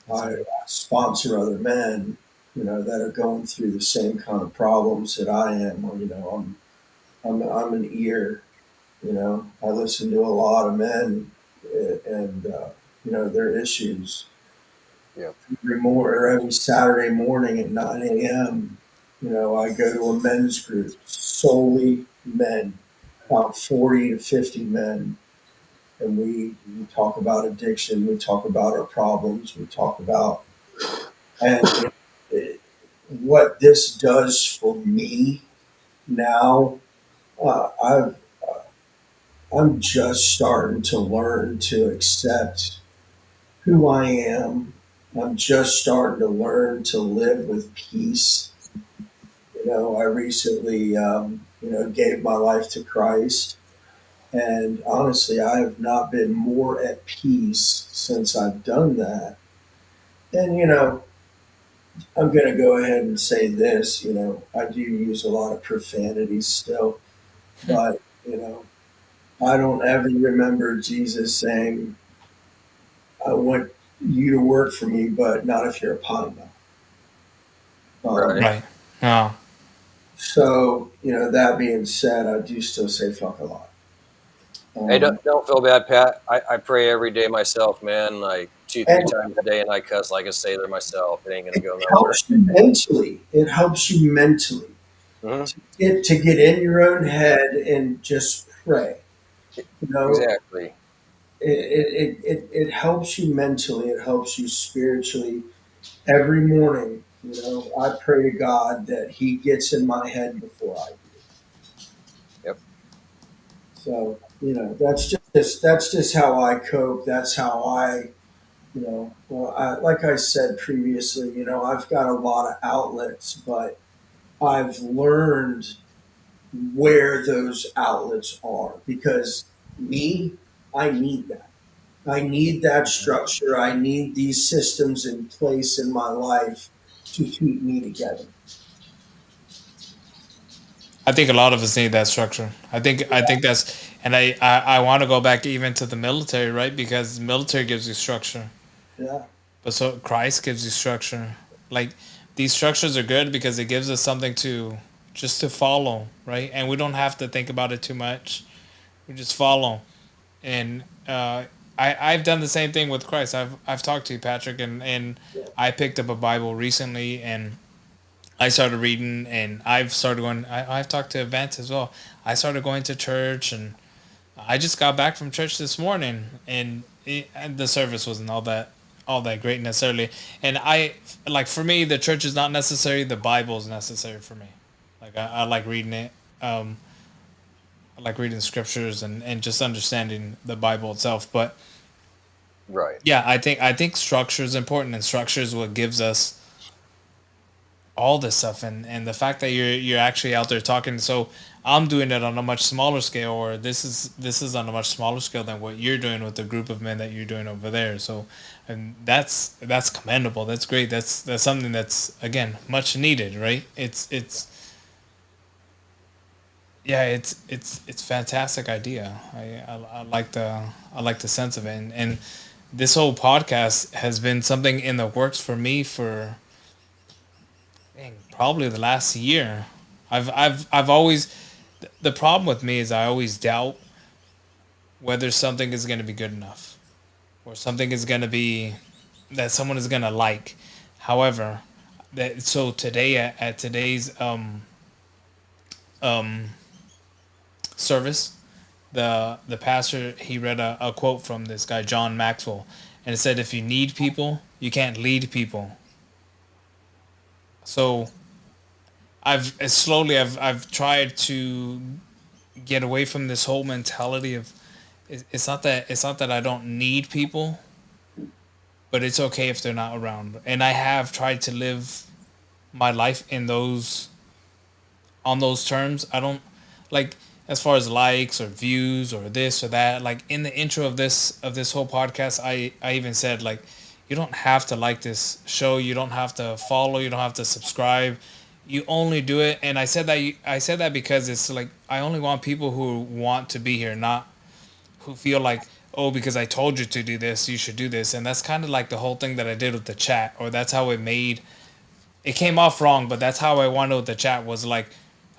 that's I good. sponsor other men, that are going through the same kind of problems that I am. Or, I'm an ear. I listen to a lot of men, and their issues. Yep. Every Saturday morning at 9 a.m. I go to a men's group, solely men, about 40 to 50 men, and we talk about addiction, we talk about our problems, we talk about, and what this does for me now. I've I'm just starting to learn to accept who I am. I'm just starting to learn to live with peace. I recently, gave my life to Christ. And honestly, I have not been more at peace since I've done that. And, I'm going to go ahead and say this, I do use a lot of profanity still, but, I don't ever remember Jesus saying, I want you to work for me, but not if you're a potty mouth. Right. Um, Right. Oh, so, that being said, I do still say fuck a lot. Hey, Um, don't feel bad, Pat. I pray every day myself, man, like two, three and times a day, and I cuss like a sailor myself. It ain't gonna it go nowhere. helps you mentally. It helps you mentally Hmm. to get in your own head and just pray. You know, Exactly. it helps you mentally. It helps you spiritually. Every morning, I pray to God that He gets in my head before I do. Yep. So, that's just how I cope. That's how well, like I said previously, I've got a lot of outlets, but I've learned where those outlets are because me, I need that. I need that structure. I need these systems in place in my life to keep me together. I think a lot of us need that structure. I think that's, and I want to go back even to the military, right? Because the military gives you structure, Yeah. but so Christ gives you structure. Like these structures are good because it gives us something to just to follow, right? And we don't have to think about it too much. We just follow, and I've done the same thing with Christ. I've talked to you, Patrick, and I picked up a Bible recently, and I started reading, and I've started going. I've talked to Vance as well. I started going to church, and I just got back from church this morning, and the service wasn't all that great necessarily. And I like, for me, the church is not necessary. The Bible is necessary for me. Like I like reading it. Um, I like reading scriptures and just understanding the Bible itself. But Right. yeah, I think structure is important, and structure is what gives us all this stuff. And the fact that you're actually out there talking. So I'm doing it on a much smaller scale, or this is on a much smaller scale than what you're doing with the group of men that you're doing over there. So, and that's commendable. That's great. That's something that's, again, much needed, right? It's yeah, it's fantastic idea. I like the sense of it, and this whole podcast has been something in the works for me for, dang, probably the last year. I've always, the problem with me is I always doubt whether something is going to be good enough, or something is going to be that someone is going to like. However, that so today at today's um service, the pastor, he read a quote from this guy John Maxwell, and it said, if you need people, you can't lead people. So I've tried to get away from this whole mentality of, it's not that I don't need people, but it's okay if they're not around. And I have tried to live my life in those on those terms. I don't like, as far as likes or views or this or that. Like in the intro of this whole podcast, I even said, like, you don't have to like this show, you don't have to follow, you don't have to subscribe. You only do it, and I said that because it's like, I only want people who want to be here, not who feel like, oh, because I told you to do this, you should do this. And that's kind of like the whole thing that I did with the chat, or that's how it came off wrong, but that's how I wanted with the chat, was like,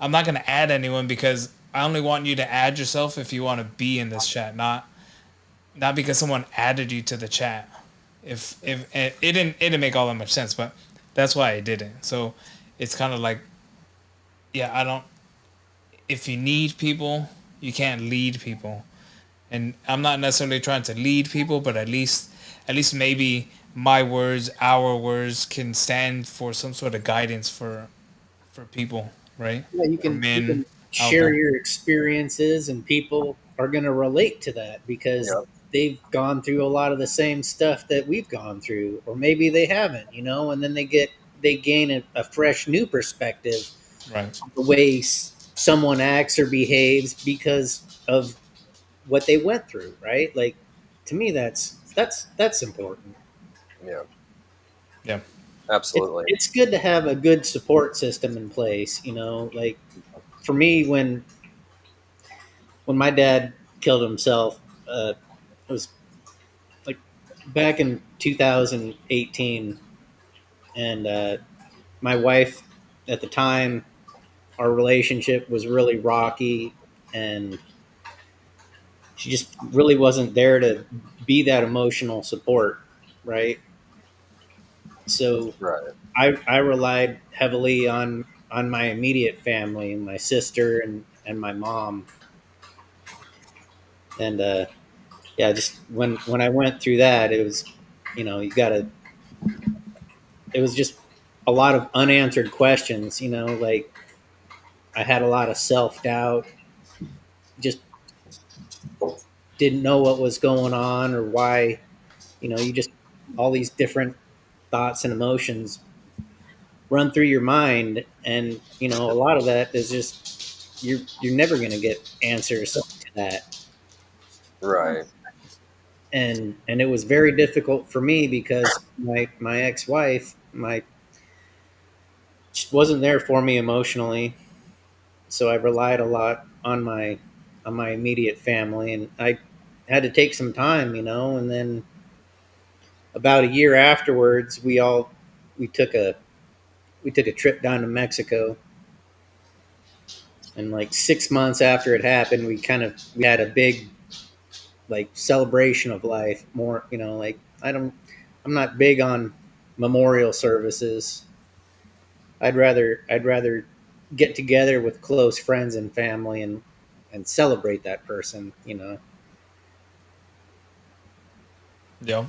I'm not gonna add anyone because I only want you to add yourself if you want to be in this chat, not because someone added you to the chat. If it didn't make all that much sense, but that's why I did it. So it's kind of like, yeah, I don't. If you need people, you can't lead people, and I'm not necessarily trying to lead people, but at least maybe my words, our words, can stand for some sort of guidance for people, right? Yeah, For you men can out share there. your experiences, and people are going to relate to that because Yep. they've gone through a lot of the same stuff that we've gone through, or maybe they haven't, and then they gain a fresh new perspective Right. on the way someone acts or behaves because of what they went through, right? Like, to me, that's important. Yeah. Yeah. Absolutely. It's good to have a good support system in place, like for me, when my dad killed himself, it was like back in 2018, and my wife at the time, our relationship was really rocky, and she just really wasn't there to be that emotional support, right? So Right. I relied heavily on my immediate family, my sister and my mom, and yeah, just when I went through that, it was, you gotta, it was just a lot of unanswered questions, like I had a lot of self doubt, just didn't know what was going on or why, you just, all these different thoughts and emotions run through your mind. And, a lot of that is just, you're never going to get answers to that. Right. And it was very difficult for me because my ex-wife, just wasn't there for me emotionally. So I relied a lot on my immediate family, and I had to take some time, and then about a year afterwards, we took a we took a trip down to Mexico, and like 6 months after it happened, we had a big like celebration of life more. Like I'm not big on memorial services. I'd rather get together with close friends and family and celebrate that person. Yo.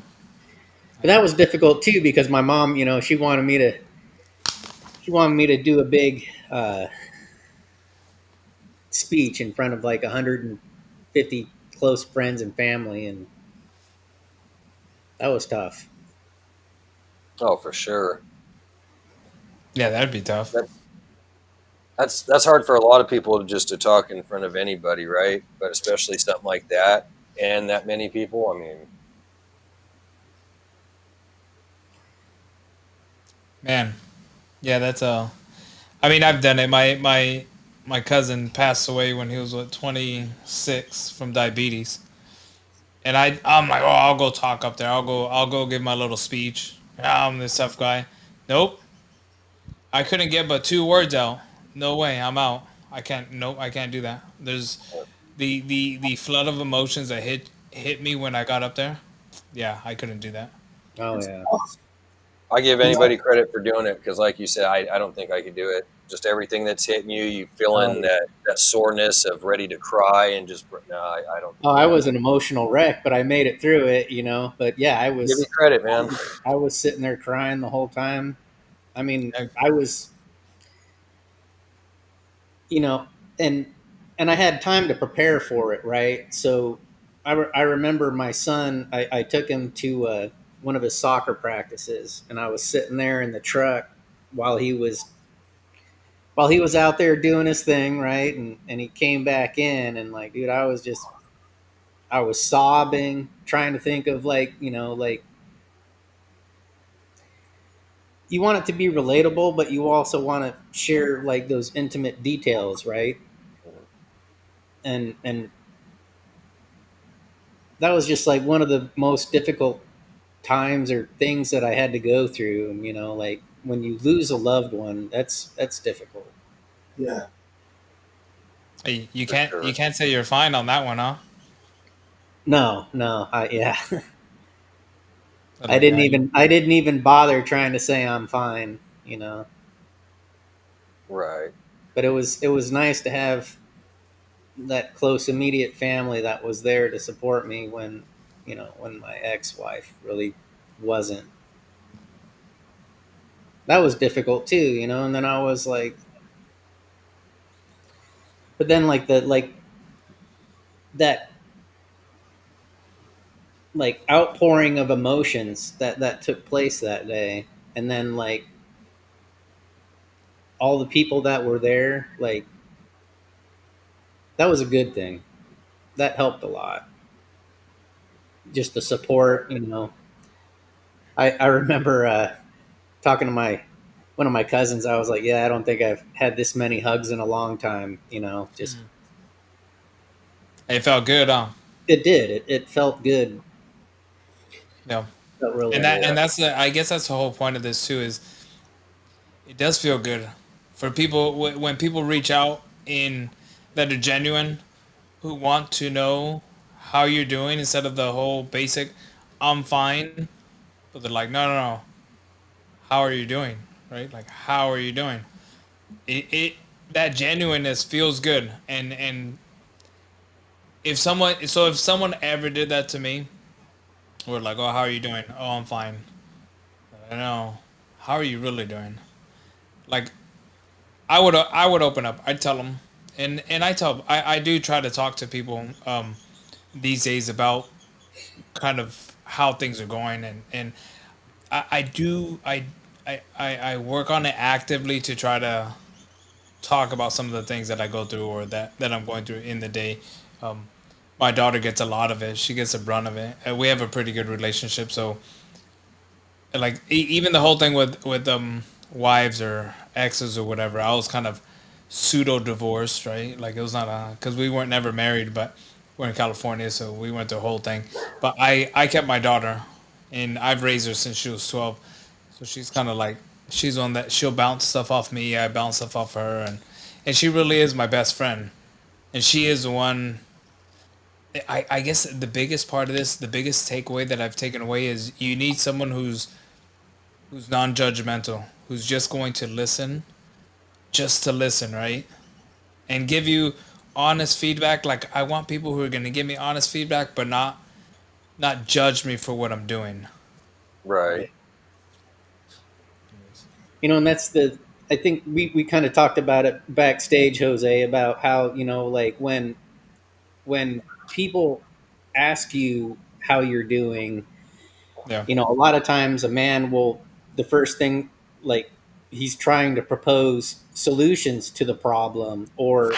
But that was difficult too because my mom, she wanted me to do a big speech in front of like 150 close friends and family, and that was tough. Oh, for sure. Yeah, that'd be tough. That's that's hard for a lot of people to talk in front of anybody, right? But especially something like that and that many people. I mean, Man. Yeah, that's I mean, I've done it. My cousin passed away when he was what 26 from diabetes, and I'm like, oh, I'll go talk up there. I'll go give my little speech. I'm this tough guy. Nope, I couldn't get but 2 words out. No way, I'm out. I can't. Nope, I can't do that. There's the flood of emotions that hit me when I got up there. Yeah, I couldn't do that. Oh It's yeah. tough. I give You know, anybody credit for doing it because, like you said, I don't think I could do it. Just everything that's hitting you, you Oh feeling yeah. that soreness of ready to cry and just no, I don't. Oh, I Yeah, was an emotional wreck, but I made it through it. But yeah, give me credit, man. I was sitting there crying the whole time. I mean, Yeah. I was, you know, and I had time to prepare for it, right? So I remember my son. I took him to one of his soccer practices, and I was sitting there in the truck while he was out there doing his thing, right? And he came back in, and like, dude, I was sobbing, trying to think of like, like you want it to be relatable, but you also want to share like those intimate details, right? And that was just like one of the most difficult times or things that I had to go through. And like when you lose a loved one, that's difficult. yeah. Hey, you For can't you sure. can't say you're fine on that one, huh? No, no, yeah, Like I didn't even bother trying to say I'm fine, Right. but it was nice to have that close immediate family that was there to support me when when my ex-wife really wasn't. That was difficult too, and then I was like, but then like the that like outpouring of emotions that took place that day, and then like all the people that were there, like that was a good thing. That helped a lot. Just the support, I remember talking to my one of my cousins. I was like, yeah, I don't think I've had this many hugs in a long time. Just it felt good, huh? it did. It felt good. Yeah. Felt really And good. Yeah. that's the I guess that's the whole point of this too is it does feel good for people when people reach out in that are genuine who want to know how you're doing instead of the whole basic I'm fine, but they're like no, how are you doing, right? Like how are you doing? It that genuineness feels good, and if someone ever did that to me, or like, oh, how are you doing? Oh, I'm fine. I know. How are you really doing? Like I would open up. I'd tell them, and I do try to talk to people these days about kind of how things are going, and I do I work on it actively to try to talk about some of the things that I go through or that I'm going through in the day. Um, my daughter gets a lot of it. She gets the brunt of it. We have a pretty good relationship, so like even the whole thing with wives or exes or whatever, I was kind of pseudo divorced, right? Like it was not a because we weren't never married, but we're in California, so we went through the whole thing. But I kept my daughter, and I've raised her since she was 12, so she's kind of like she's on that. She'll bounce stuff off me. I bounce stuff off her, and she really is my best friend, and she is the one I guess the biggest part of this, the biggest takeaway that I've taken away is you need someone who's non-judgmental, who's just going to listen, just to listen, right? And give you honest feedback. Like I want people who are going to give me honest feedback, but not judge me for what I'm doing, Right. right? Right. And that's I think we kind of talked about it backstage, Jose, about how, like when people ask you how you're doing, Yeah, a lot of times a man will, the first thing, like, he's trying to propose solutions to the problem, or,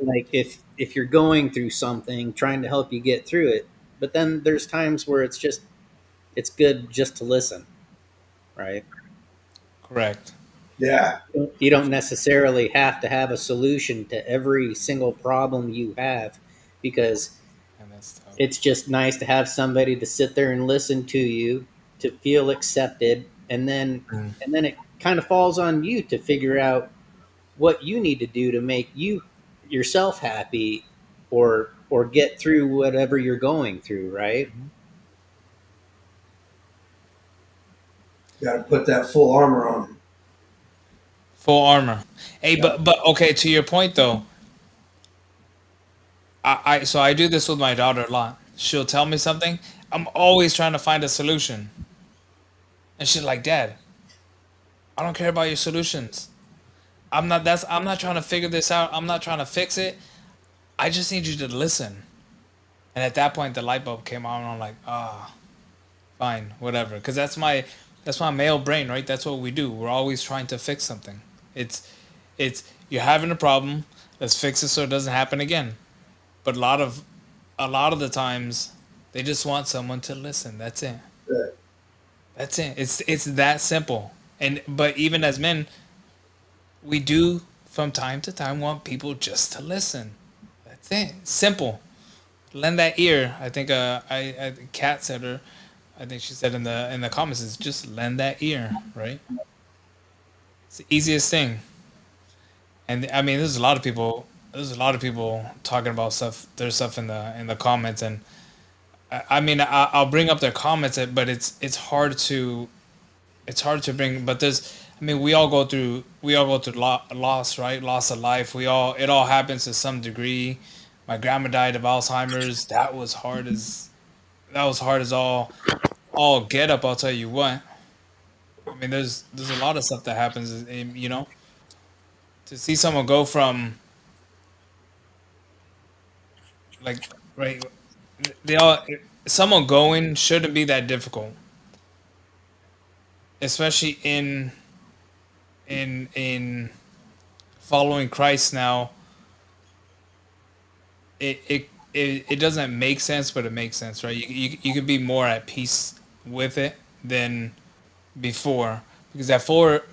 like, if you're going through something, trying to help you get through it. But then there's times where it's good just to listen, right? correct. Yeah. You don't necessarily have to have a solution to every single problem you have, because And that's tough. it's just nice to have somebody to sit there and listen to you, to feel accepted, and then it kind of falls on you to figure out what you need to do to make you yourself happy, or get through whatever you're going through, right? Got to put that full armor on. Full armor. Hey, Yeah. but okay. To your point though, so I do this with my daughter a lot. She'll tell me something. I'm always trying to find a solution, and she's like, "Dad, I don't care about your solutions. I'm not trying to figure this out. I'm not trying to fix it. I just need you to listen." And at that point, the light bulb came on, and I'm like, "Ah, fine, whatever." Because that's my male brain, right? That's what we do. We're always trying to fix something. It's it's you're having a problem. Let's fix it so it doesn't happen again. But a lot of the times, they just want someone to listen. That's it. Right. That's it. It's that simple. And but even as men, we do from time to time want people just to listen. That's it. Simple. Lend that ear. I think Kat said her. I think she said in the comments is just lend that ear, right? It's the easiest thing. And I mean, there's a lot of people. There's a lot of people talking about stuff. There's stuff in the comments, and I mean, I'll bring up their comments, but it's hard to bring. But there's, I mean, we all go through loss, right? Loss of life. It all happens to some degree. My grandma died of Alzheimer's. That was hard as all get up. I'll tell you what. I mean, there's a lot of stuff that happens. You know, to see someone go from like right, they all someone going shouldn't be that difficult, especially in following Christ now. It doesn't make sense, but it makes sense, right? You could be more at peace with it than before, because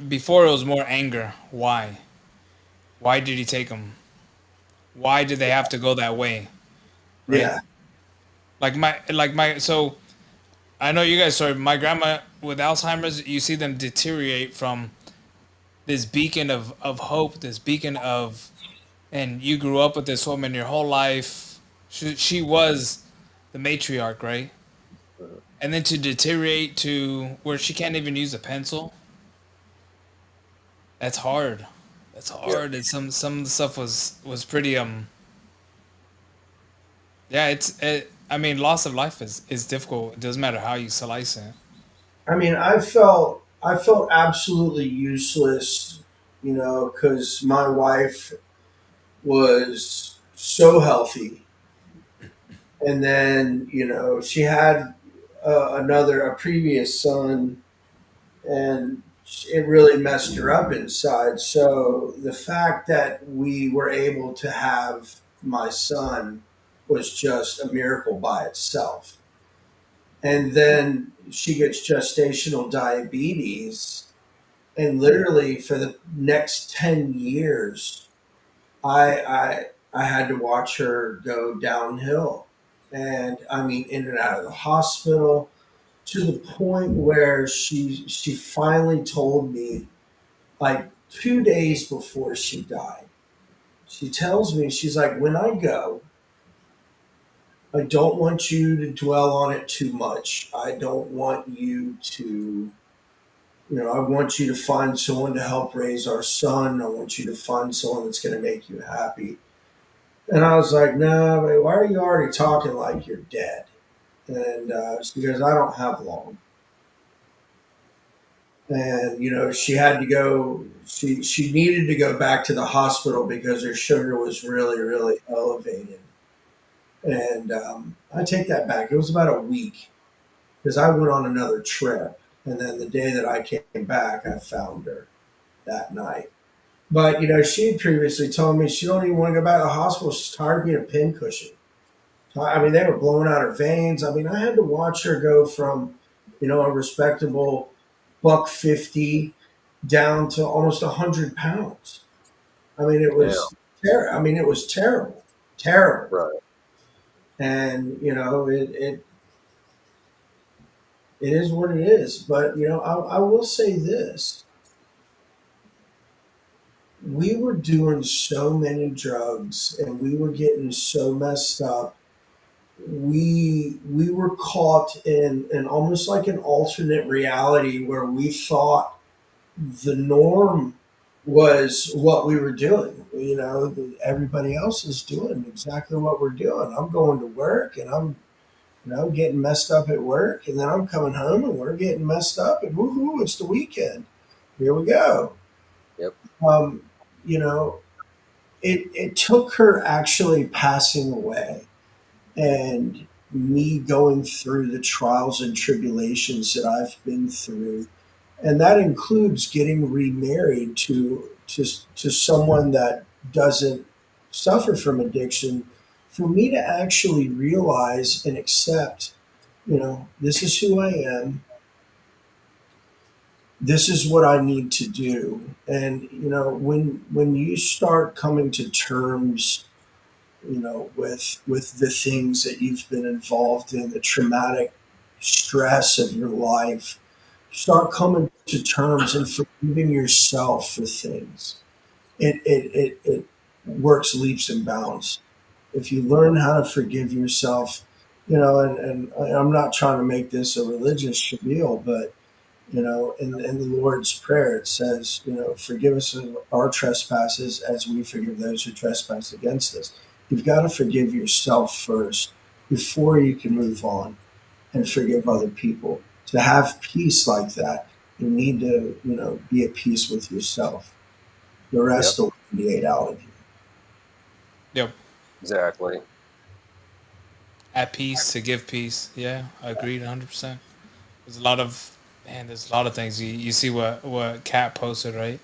before it was more anger. Why did he take them? Why did they have to go that way, right? Yeah. Like my so I know you guys. Sorry, my grandma with Alzheimer's. You see them deteriorate from this beacon of hope, this beacon of, and you grew up with this woman your whole life. She was the matriarch, right? Mhm. And then to deteriorate to where she can't even use a pencil. That's hard. That's Yeah. hard. And some of the stuff was pretty yeah. I mean, loss of life is difficult. It doesn't matter how you slice it. I mean, I felt absolutely useless, because my wife was so healthy, and then she had a previous son, and it really messed her up inside. So the fact that we were able to have my son was just a miracle by itself. And then she gets gestational diabetes, and literally for the next 10 years, I had to watch her go downhill, and I mean in and out of the hospital, to the point where she finally told me, like 2 days before she died. She tells me, she's like, when I go, I don't want you to dwell on it too much. I don't want you to, I want you to find someone to help raise our son. I want you to find someone that's going to make you happy. And I was like, no, nah, why are you already talking like you're dead? And she goes, I don't have long. And she had to go. She needed to go back to the hospital because her sugar was really, really elevated. And I take that back. It was about a week because I went on another trip, and then the day that I came back, I found her that night. But she had previously told me she don't even want to go back to the hospital. She's tired of being a pincushion. I mean, they were blowing out her veins. I mean, I had to watch her go from, a respectable buck 50 down to almost 100 pounds. I mean, it Yeah. was I mean, it was terrible, terrible. Right. And it is what it is. But I will say this: we were doing so many drugs, and we were getting so messed up. We were caught in almost like an alternate reality where we thought the norm was what we were doing. Everybody else is doing exactly what we're doing. I'm going to work, and I'm getting messed up at work, and then I'm coming home and we're getting messed up, and woohoo, it's the weekend. Here we go. Yep. Um, you know, it took her actually passing away and me going through the trials and tribulations that I've been through, and that includes getting remarried to someone that doesn't suffer from addiction. For me to actually realize and accept, this is who I am. This is what I need to do. And when you start coming to terms, with the things that you've been involved in, the traumatic stress of your life, start coming to terms and forgiving yourself for things. It works leaps and bounds. If you learn how to forgive yourself, and I'm not trying to make this a religious spiel, but in the Lord's Prayer, it says, forgive us of our trespasses as we forgive those who trespass against us. You've got to forgive yourself first before you can move on and forgive other people. To have peace like that, you need to, be at peace with yourself. The Yep. rest will radiate out of you. Yep. Exactly. At peace to give peace. Yeah, I agreed 100%. There's a lot of there's a lot of things. You see what Kat posted, right?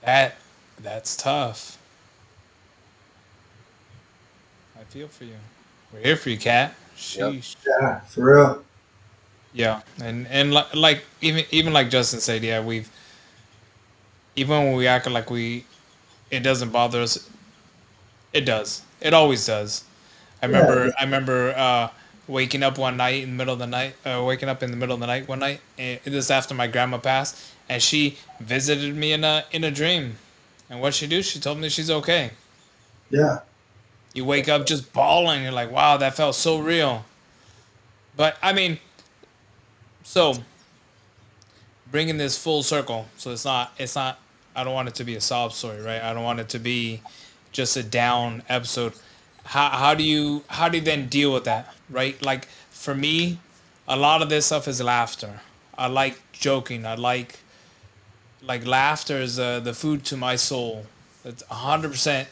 That that's tough. I feel for you. We're here for you, Kat. Yep. Sheesh. Yeah, for real. Yeah, and like even like Justin said, yeah, we've even when we act like it doesn't bother us, it does. It always does. Yeah, I remember waking up one night in the middle of the night, waking up in the middle of the night one night, and this after my grandma passed, and she visited me in a dream. And what she do? She told me she's okay. yeah. You wake up just bawling. You're like, wow, that felt so real. But I mean, so bringing this full circle. So it's not. I don't want it to be a sob story, right? I don't want it to be just a down episode. How do you then deal with that, right? Like for me, a lot of this stuff is laughter. I like joking. I like laughter is the food to my soul. It's 100%.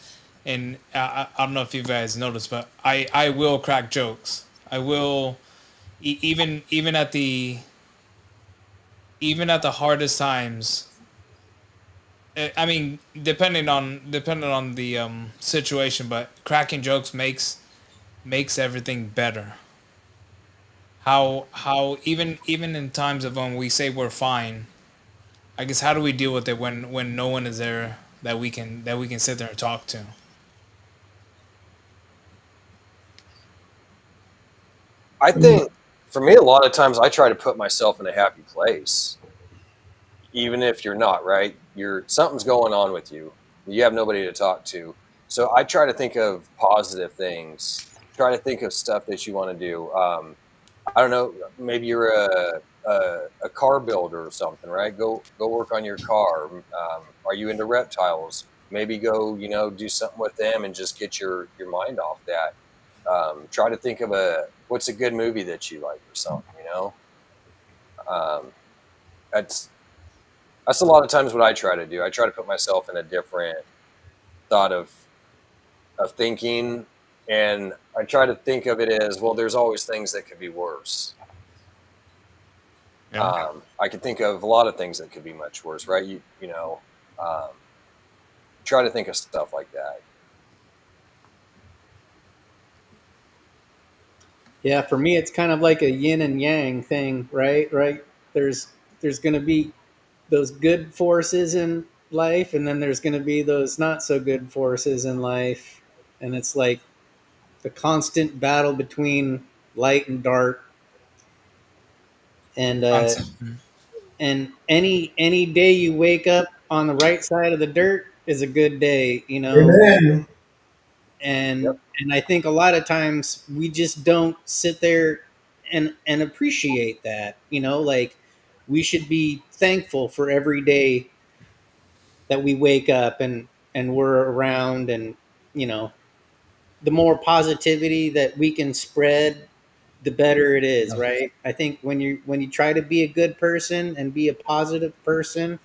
And I don't know if you guys noticed, but I will crack jokes. I will even at the even at the hardest times. I mean, depending on the situation, but cracking jokes makes everything better. How even in times of when we say we're fine, I guess how do we deal with it when no one is there that we can sit there and talk to? I I mean, think for me, a lot of times I try to put myself in a happy place, even if you're not, right. Something's going on with you. You have nobody to talk to. So I try to think of positive things try to think of stuff that you want to do. I don't know. Maybe you're a car builder or something, right? Go work on your car. Are you into reptiles? Maybe go, do something with them and just get your mind off that. Try to think of what's a good movie that you like or something. Um, that's that's a lot of times what I try to do. I try to put myself in a different thought of thinking, and I try to think of it as, well, there's always things that could be worse. Yeah. I can think of a lot of things that could be much worse, right? Um, try to think of stuff like that. Yeah, for me, it's kind of like a yin and yang thing, right? Right. There's going to be those good forces in life, and then there's going to be those not so good forces in life, and it's like the constant battle between light and dark. And Concept. and any day you wake up on the right side of the dirt is a good day, you know. Amen. Yep. And I think a lot of times we just don't sit there and appreciate that, you know, like we should be thankful for every day that we wake up and we're around, and you know, the more positivity that we can spread, the better it is, Yeah. right? I think when you try to be a good person and be a positive person,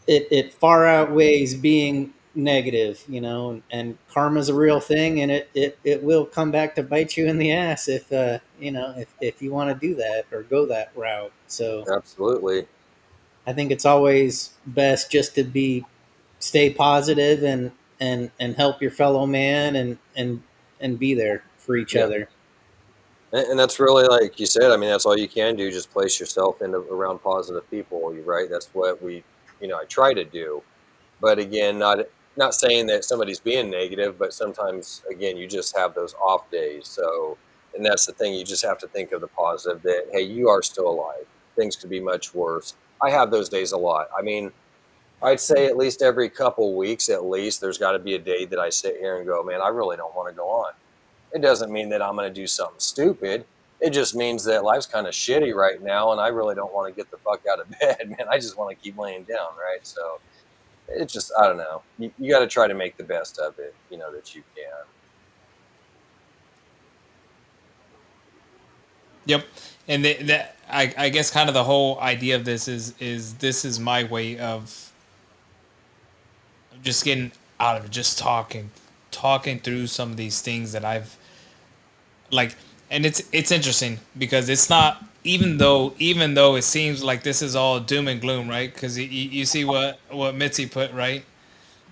it far outweighs being negative, you know. And karma's a real thing, and it will come back to bite you in the ass if you know, if you want to do that or go that route. So Absolutely. I think it's always best just to be stay positive and help your fellow man and be there for each Yeah. other. And that's really, like you said, I mean, that's all you can do. Just place yourself around positive people. You're right. That's what I try to do. But again, not saying that somebody's being negative, but sometimes again, you just have those off days. So, and that's the thing. You just have to think of the positive that, hey, you are still alive. Things could be much worse. I have those days a lot. I mean, I'd say at least every couple weeks, at least, there's got to be a day that I sit here and go, man, I really don't want to go on. It doesn't mean that I'm going to do something stupid. It just means that life's kind of shitty right now, and I really don't want to get the fuck out of bed, man. I just want to keep laying down, right? So it's just, I don't know. You got to try to make the best of it, that you can. Yep. And that I guess kind of the whole idea of this is this is my way of just getting out of it, just talking through some of these things that I've like. And it's interesting because it's not, even though it seems like this is all doom and gloom, right? Because you see what Mitzi put, right?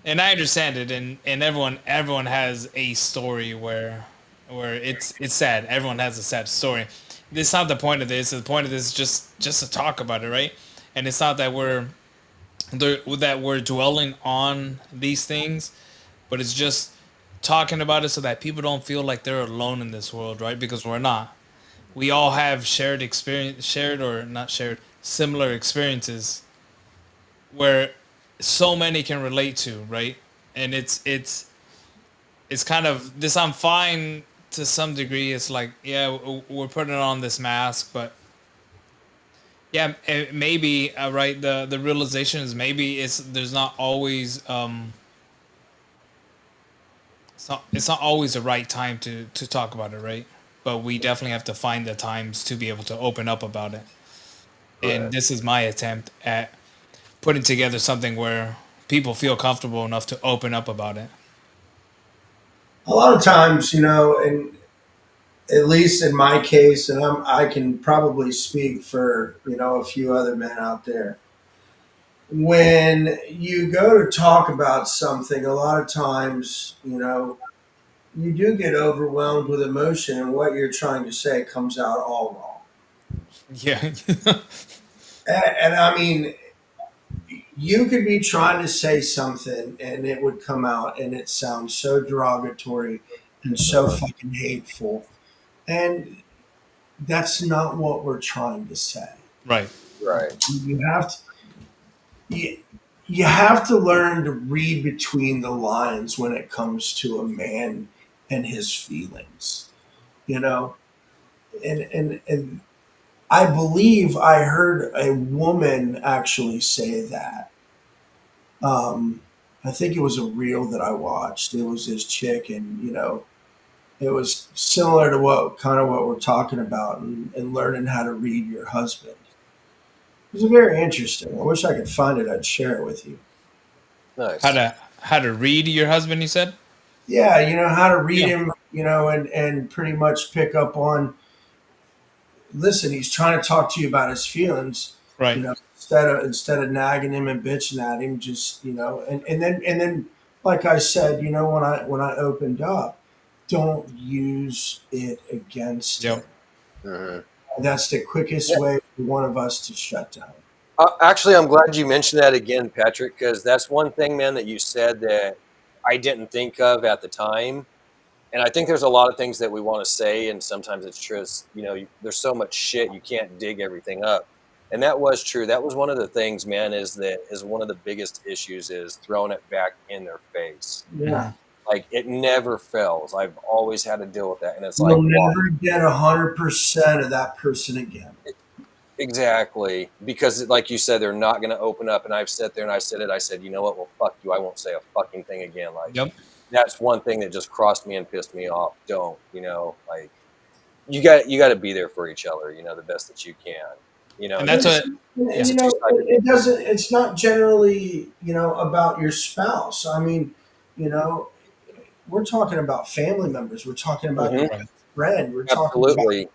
And I understand it, and everyone has a story where it's sad. Everyone has a sad story. It's not the point of this. The point of this is just to talk about it, right? And it's not that we're dwelling on these things, but it's just talking about it so that people don't feel like they're alone in this world, right? Because we're not. We all have shared experience, shared or not shared, similar experiences where so many can relate to, right? And it's kind of this. I'm fine to some degree. It's like, yeah, we're putting on this mask, but yeah, maybe right. The realization is maybe there's not always it's not always the right time to talk about it, right? But we definitely have to find the times to be able to open up about it. And Correct. this is my attempt at putting together something where people feel comfortable enough to open up about it. A lot of times, and at least in my case, and I can probably speak for a few other men out there. When you go to talk about something, a lot of times, you do get overwhelmed with emotion, and what you're trying to say comes out all wrong. Yeah. And I mean, you could be trying to say something, and it would come out, and it sounds so derogatory and so Uh-huh. fucking hateful. And that's not what we're trying to say. Right. Right. You have to you, you have to learn to read between the lines when it comes to a man and his feelings, you know. And I believe I heard a woman actually say that. Um, I think it was a reel that I watched. It was this chick, and it was similar to what kind of what we're talking about, and learning how to read your husband. It was very interesting. I wish I could find it. I'd share it with you. How Nice. to how to read your husband? You said. Yeah, how to read Yeah. him, and pretty much pick up on. Listen, he's trying to talk to you about his feelings. Right. Instead of nagging him and bitching at him, just and then, like I said, when I opened up, don't use it against him. Yep. Hmm. That's the quickest way for one of us to shut down. Actually, I'm glad you mentioned that again, Patrick, because that's one thing, man, that you said that I didn't think of at the time. And I think there's a lot of things that we want to say, and sometimes it's just, there's so much shit you can't dig everything up. And that was true. That was one of the things, man, is one of the biggest issues is throwing it back in their face. Yeah, Hmm. Like it never fails. I've always had to deal with that, and it's like, you'll why? never get 100% of that person again. Exactly, because like you said, they're not going to open up. And I've sat there and I said it. I said, you know what? Well, fuck you. I won't say a fucking thing again. Like Yep. that's one thing that just crossed me and pissed me off. Don't, like you got to be there for each other. The best that you can. And It's that's just what. And, Yeah. it's a two sided. it doesn't. It's not generally, about your spouse. I mean, you know, we're talking about family members. We're talking about your Hmm. Right. friend. We're talking about Absolutely,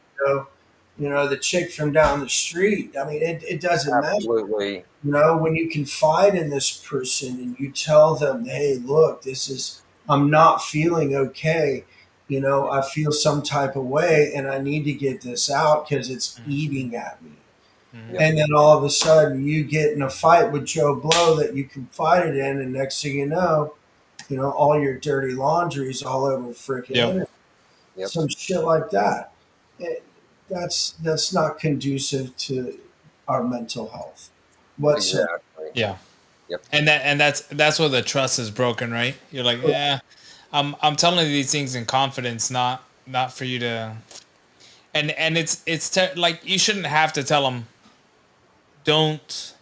you know, the chick from down the street. I mean, it doesn't matter. absolutely. When you confide in this person and you tell them, hey, look, I'm not feeling okay. I feel some type of way and I need to get this out because it's Hmm. eating at me. Hmm. Yep, And then all of a sudden you get in a fight with Joe Blow that you confided in, and next thing all your dirty laundry's all over freaking Yep. internet. yep, Some shit like that. It, that's not conducive to our mental health whatsoever. exactly. Yeah. Yep, And that's where the trust is broken, right? You're like, yeah, I'm telling you these things in confidence, not for you to. And like you shouldn't have to tell them, don't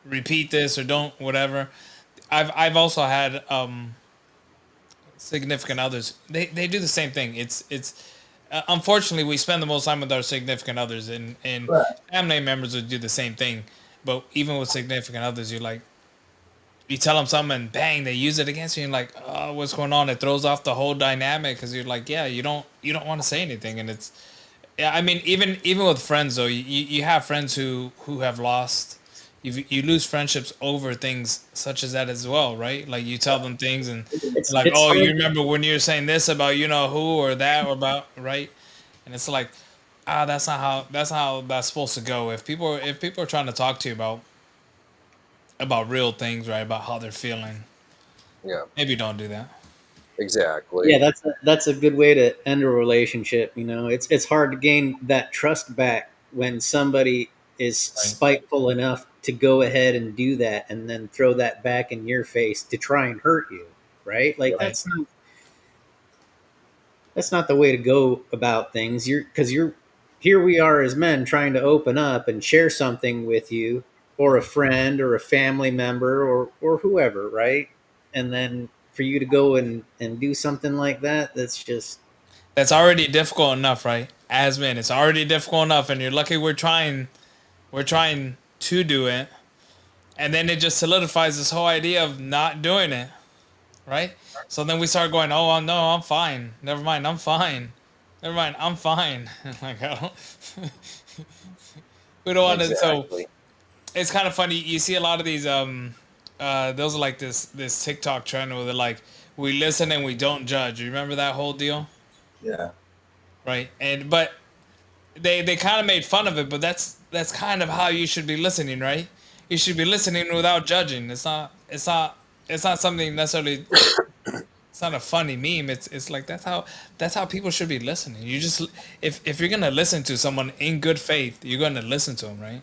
repeat this or don't whatever. I've also had significant others. They do the same thing. It's unfortunately we spend the most time with our significant others, and Correct. family members would do the same thing. But even with significant others, you're like, you tell them something and bang, they use it against you. And like, oh, what's going on? It throws off the whole dynamic because you're like, yeah, you don't want to say anything, and it's yeah. I mean, even with friends though, you have friends who have lost. You lose friendships over things such as that as well, right? Like you tell them things and It's like, it's oh, you hard. remember when you were saying this about you know who or that or about right, and it's like, that's not how that's supposed to go. If people are trying to talk to you about real things, right, about how they're feeling, yeah, maybe don't do that. Yeah, exactly. that's a good way to end a relationship. It's hard to gain that trust back when somebody is Right. spiteful enough to go ahead and do that and then throw that back in your face to try and hurt you, right? Like Yep, Right. that's not the way to go about things. You're here we are as men trying to open up and share something with you or a friend or a family member or whoever, right? And then for you to go and do something like that, that's just That's already difficult enough, right? As men, it's already difficult enough, and you're lucky we're trying to do it, and then it just solidifies this whole idea of not doing it, right? So then we start going, oh, no, I'm fine. Never mind, I'm fine. Never mind, I'm fine. Like I don't, we don't want to. So exactly. it's kind of funny. You see a lot of these those are like this TikTok trend where they're like, we listen and we don't judge. You remember that whole deal, Yeah. right? And but they kind of made fun of it, but that's kind of how you should be listening, right? You should be listening without judging. It's not something necessarily. It's not a funny meme. It's like that's how people should be listening. You just if you're gonna listen to someone in good faith, you're gonna listen to them, right?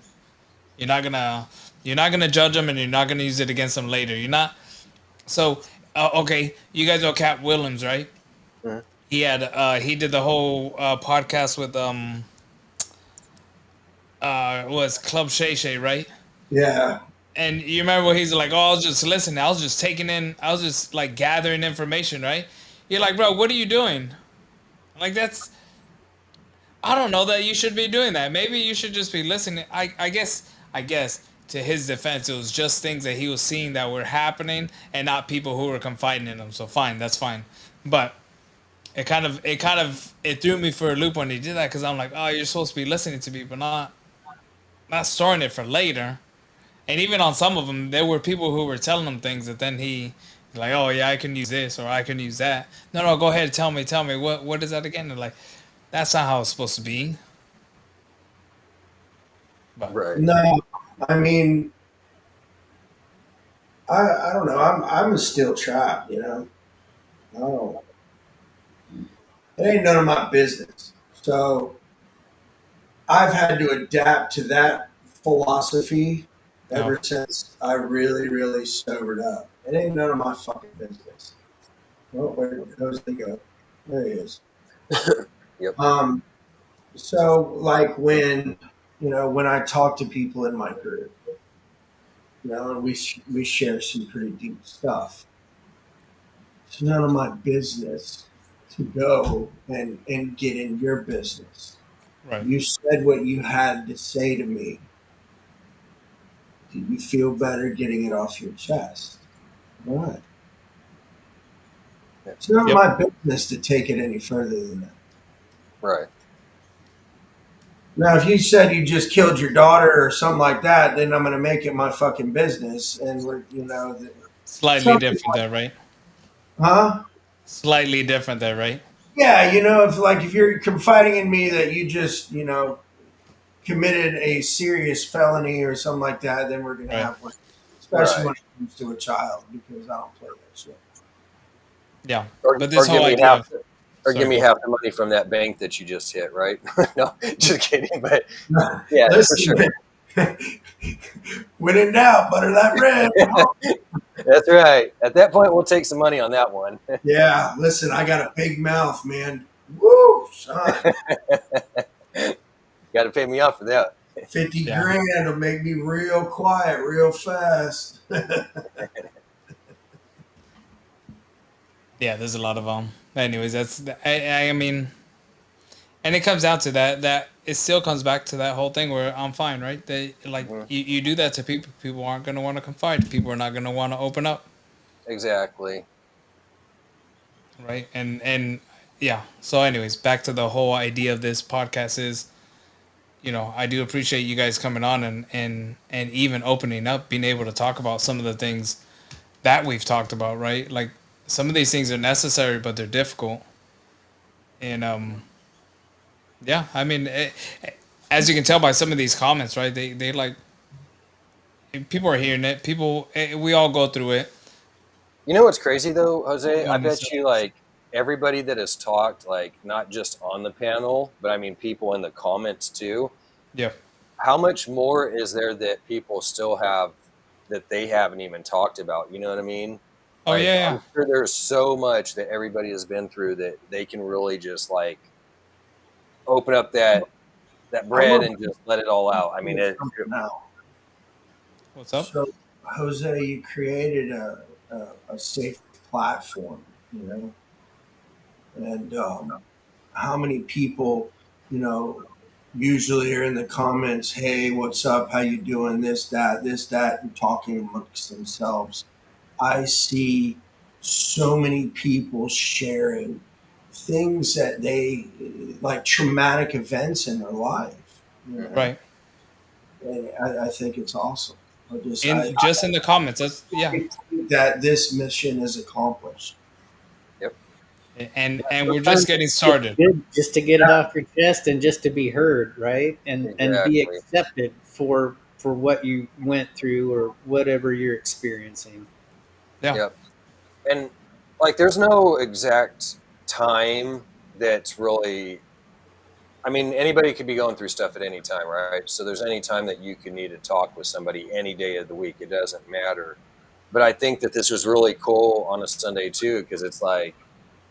You're not gonna you're not gonna judge them, and you're not gonna use it against them later. You're not. So okay, you guys know Cat Williams, right? Mhm. he did the whole podcast with was Club Shay Shay, right? Yeah. And you remember when he's like, "Oh, I was just listening. I was just taking in. I was just like gathering information, right?" You're like, "Bro, what are you doing?" Like that's I don't know that you should be doing that. Maybe you should just be listening. I guess to his defense, it was just things that he was seeing that were happening, and not people who were confiding in him. So fine, that's fine. But it threw me for a loop when he did that because I'm like, oh, you're supposed to be listening to me, but not storing it for later. And even on some of them, there were people who were telling him things that then he's like, oh yeah, I can use this or I can use that. No, go ahead, tell me what is that again? And like, that's not how it's supposed to be. But Right. No, I mean, I don't know. I'm still trapped. I don't. It ain't none of my business. So I've had to adapt to that philosophy no, ever since I really, really sobered up. It ain't none of my fucking business. Oh, where goes the go? There he is. Yep. Um, so like when I talk to people in my group, and we share some pretty deep stuff. It's none of my business to go and get in your business. right. You said what you had to say to me. Do you feel better getting it off your chest? All right. Yeah. It's none of Yep. my business to take it any further than that. Right. Now, if you said you just killed your daughter or something like that, then I'm going to make it my fucking business, and Slightly something different like, there, right? huh? Slightly different there, right? Yeah, if you're confiding in me that you just committed a serious felony or something like that, then we're going to Right. have one, especially Right. when it comes to a child, because I don't play that shit. Yeah. Or, But this or whole give me idea half, of or give sorry, me go. half the money from that bank that you just hit. Right? No, just kidding. But yeah, for Listen, sure. when in doubt, butter that bread. That's right. At that point, we'll take some money on that one. Yeah, listen, I got a big mouth, man. Woo, son. Got to pay me off for that. 50 Yeah. grand will make me real quiet real fast. Yeah, there's a lot of anyways, I mean, and it comes down to that it still comes back to that whole thing where I'm fine, right? They like Mhm. you do that to people. People aren't going to want to confide. People are not going to want to open up, Exactly. right? And yeah. So anyways, back to the whole idea of this podcast is, I do appreciate you guys coming on and even opening up, being able to talk about some of the things that we've talked about, right? Like some of these things are necessary, but they're difficult. And yeah, I mean, as you can tell by some of these comments, right? They like people are hearing it. People, we all go through it. You know what's crazy though, Jose? I One bet you like everybody that has talked, like not just on the panel, but I mean people in the comments too. yeah. How much more is there that people still have that they haven't even talked about? You know what I mean? Oh Like yeah, I'm yeah, sure there's so much that everybody has been through that they can really just like open up that I'm bread gonna and just let it all out. I mean, it. something now. What's up? So, Jose, you created a safe platform, and how many people, you know, usually are in the comments, "Hey, what's up? How you doing? This, that," and talking amongst themselves. I see so many people sharing things that they like traumatic events in their life. Mhm. Right. And I think it's awesome. In just in the comments. That's yeah. I think that this mission is accomplished. Yep. And we're just Sometimes getting it's started. good just to get it off your chest and just to be heard, right? And be Exactly. accepted for what you went through or whatever you're experiencing. Yeah. Yep. And like, there's no exact time that's really. I mean, anybody could be going through stuff at any time, right? So there's any time that you could need to talk with somebody any day of the week. It doesn't matter. But I think that this was really cool on a Sunday too, because it's like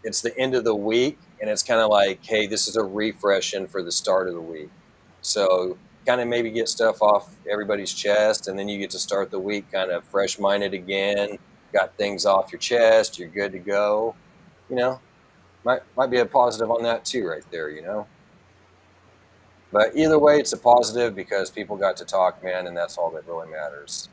it's the end of the week, and it's kind of like, hey, this is a refreshing for the start of the week. So kind of maybe get stuff off everybody's chest, and then you get to start the week kind of fresh minded again. Got things off your chest, you're good to go. You know, might be a positive on that too, right there. But either way, it's a positive because people got to talk, man, and that's all that really matters.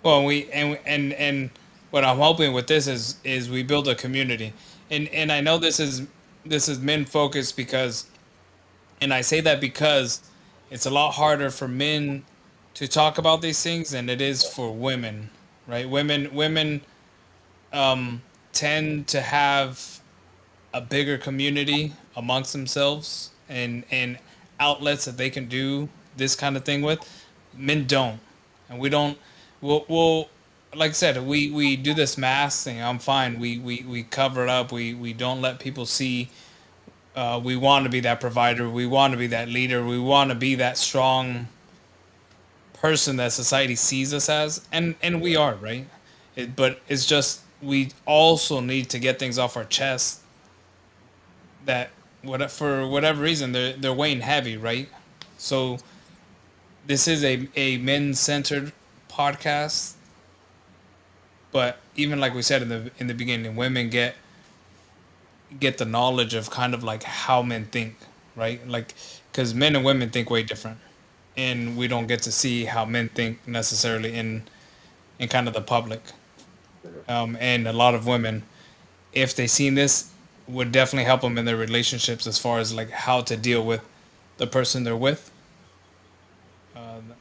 Well, and what I'm hoping with this is we build a community, and I know this is men focused because, and I say that because it's a lot harder for men to talk about these things than it is for women, right? Women tend to have a bigger community amongst themselves and outlets that they can do this kind of thing with. Men don't, and we don't. We'll like I said, we do this mask thing. I'm fine. We cover it up. We don't let people see. We want to be that provider. We want to be that leader. We want to be that strong person that society sees us as, and we are, right. But it's just we also need to get things off our chest that for whatever reason they're weighing heavy, right? So this is a men centered podcast, but even like we said in the beginning, women get the knowledge of kind of like how men think, right? Like because men and women think way different, and we don't get to see how men think necessarily in kind of the public. And a lot of women, if they seen this, would definitely help them in their relationships as far as like how to deal with the person they're with,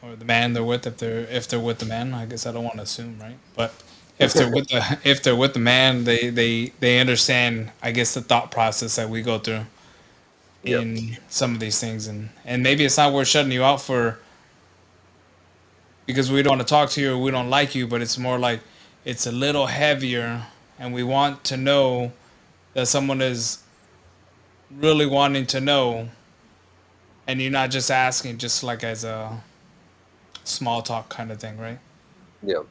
or the man they're with, if they're with the man. I guess I don't want to assume, right? But if they're with the man, they understand, I guess, the thought process that we go through Yep, in some of these things, and maybe it's not worth shutting you out for because we don't want to talk to you or we don't like you, but it's more like it's a little heavier, and we want to know that someone is really wanting to know, and you're not just asking just like as a small talk kind of thing, right? yep,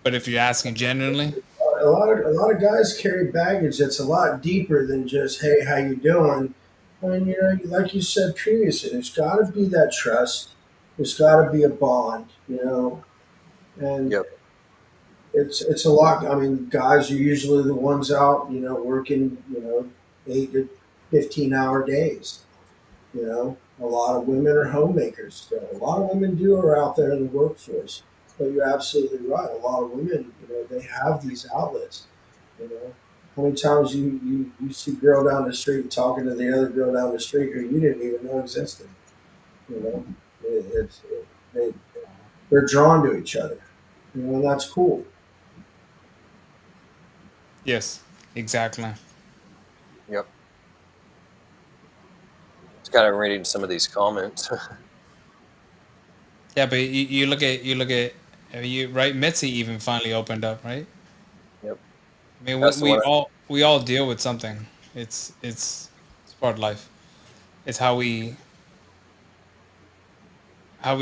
But if you're asking genuinely, A lot of guys carry baggage that's a lot deeper than just hey, how you doing? And like you said previously, there's got to be that trust. There's got to be a bond, and yep, it's a lot. I mean, guys are usually the ones out, working, 8 to 15 hour days. A lot of women are homemakers still. A lot of women do are out there in the workforce. But you're absolutely right. A lot of women, they have these outlets. You know, how many times you see a girl down the street talking to the other girl down the street who you didn't even know existed. You know, they they're drawn to each other. And that's cool. yes, exactly. yep. It's kind of reading some of these comments. Yeah, but you look at you right. Mitzi even finally opened up, right? Yep, I mean, we, that's the one. we all we all deal with something. It's part of life. It's how we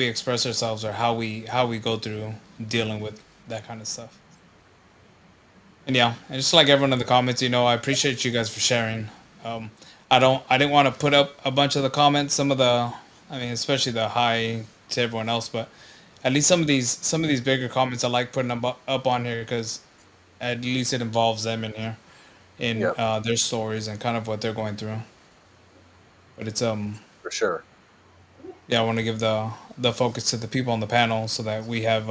express ourselves or how we go through dealing with that kind of stuff. And yeah, and just like everyone in the comments, I appreciate you guys for sharing. Um, I didn't want to put up a bunch of the comments, some of the, I mean, especially the hi to everyone else, but at least some of these bigger comments I like putting up on here because at least it involves them in here in Yep, their stories and kind of what they're going through. But it's for sure. yeah, I want to give the focus to the people on the panel so that we have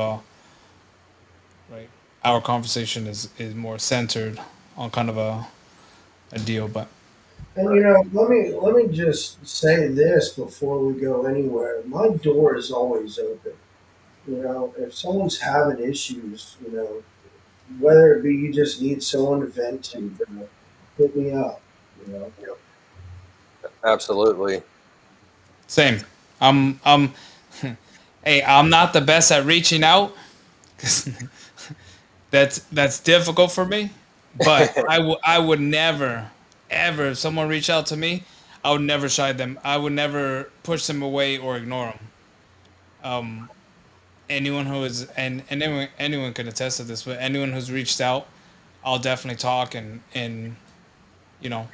right, our conversation is more centered on kind of a deal. But And Right. let me just say this before we go anywhere. My door is always open. If someone's having issues, whether it be you just need someone to vent to, hit me up. You know, Yep, absolutely. same. I'm hey, I'm not the best at reaching out 'cause that's difficult for me. But I would never ever if someone reach out to me, I would never shy them. I would never push them away or ignore them. Anyone who is and anyone can attest to this, but anyone who's reached out, I'll definitely talk and you know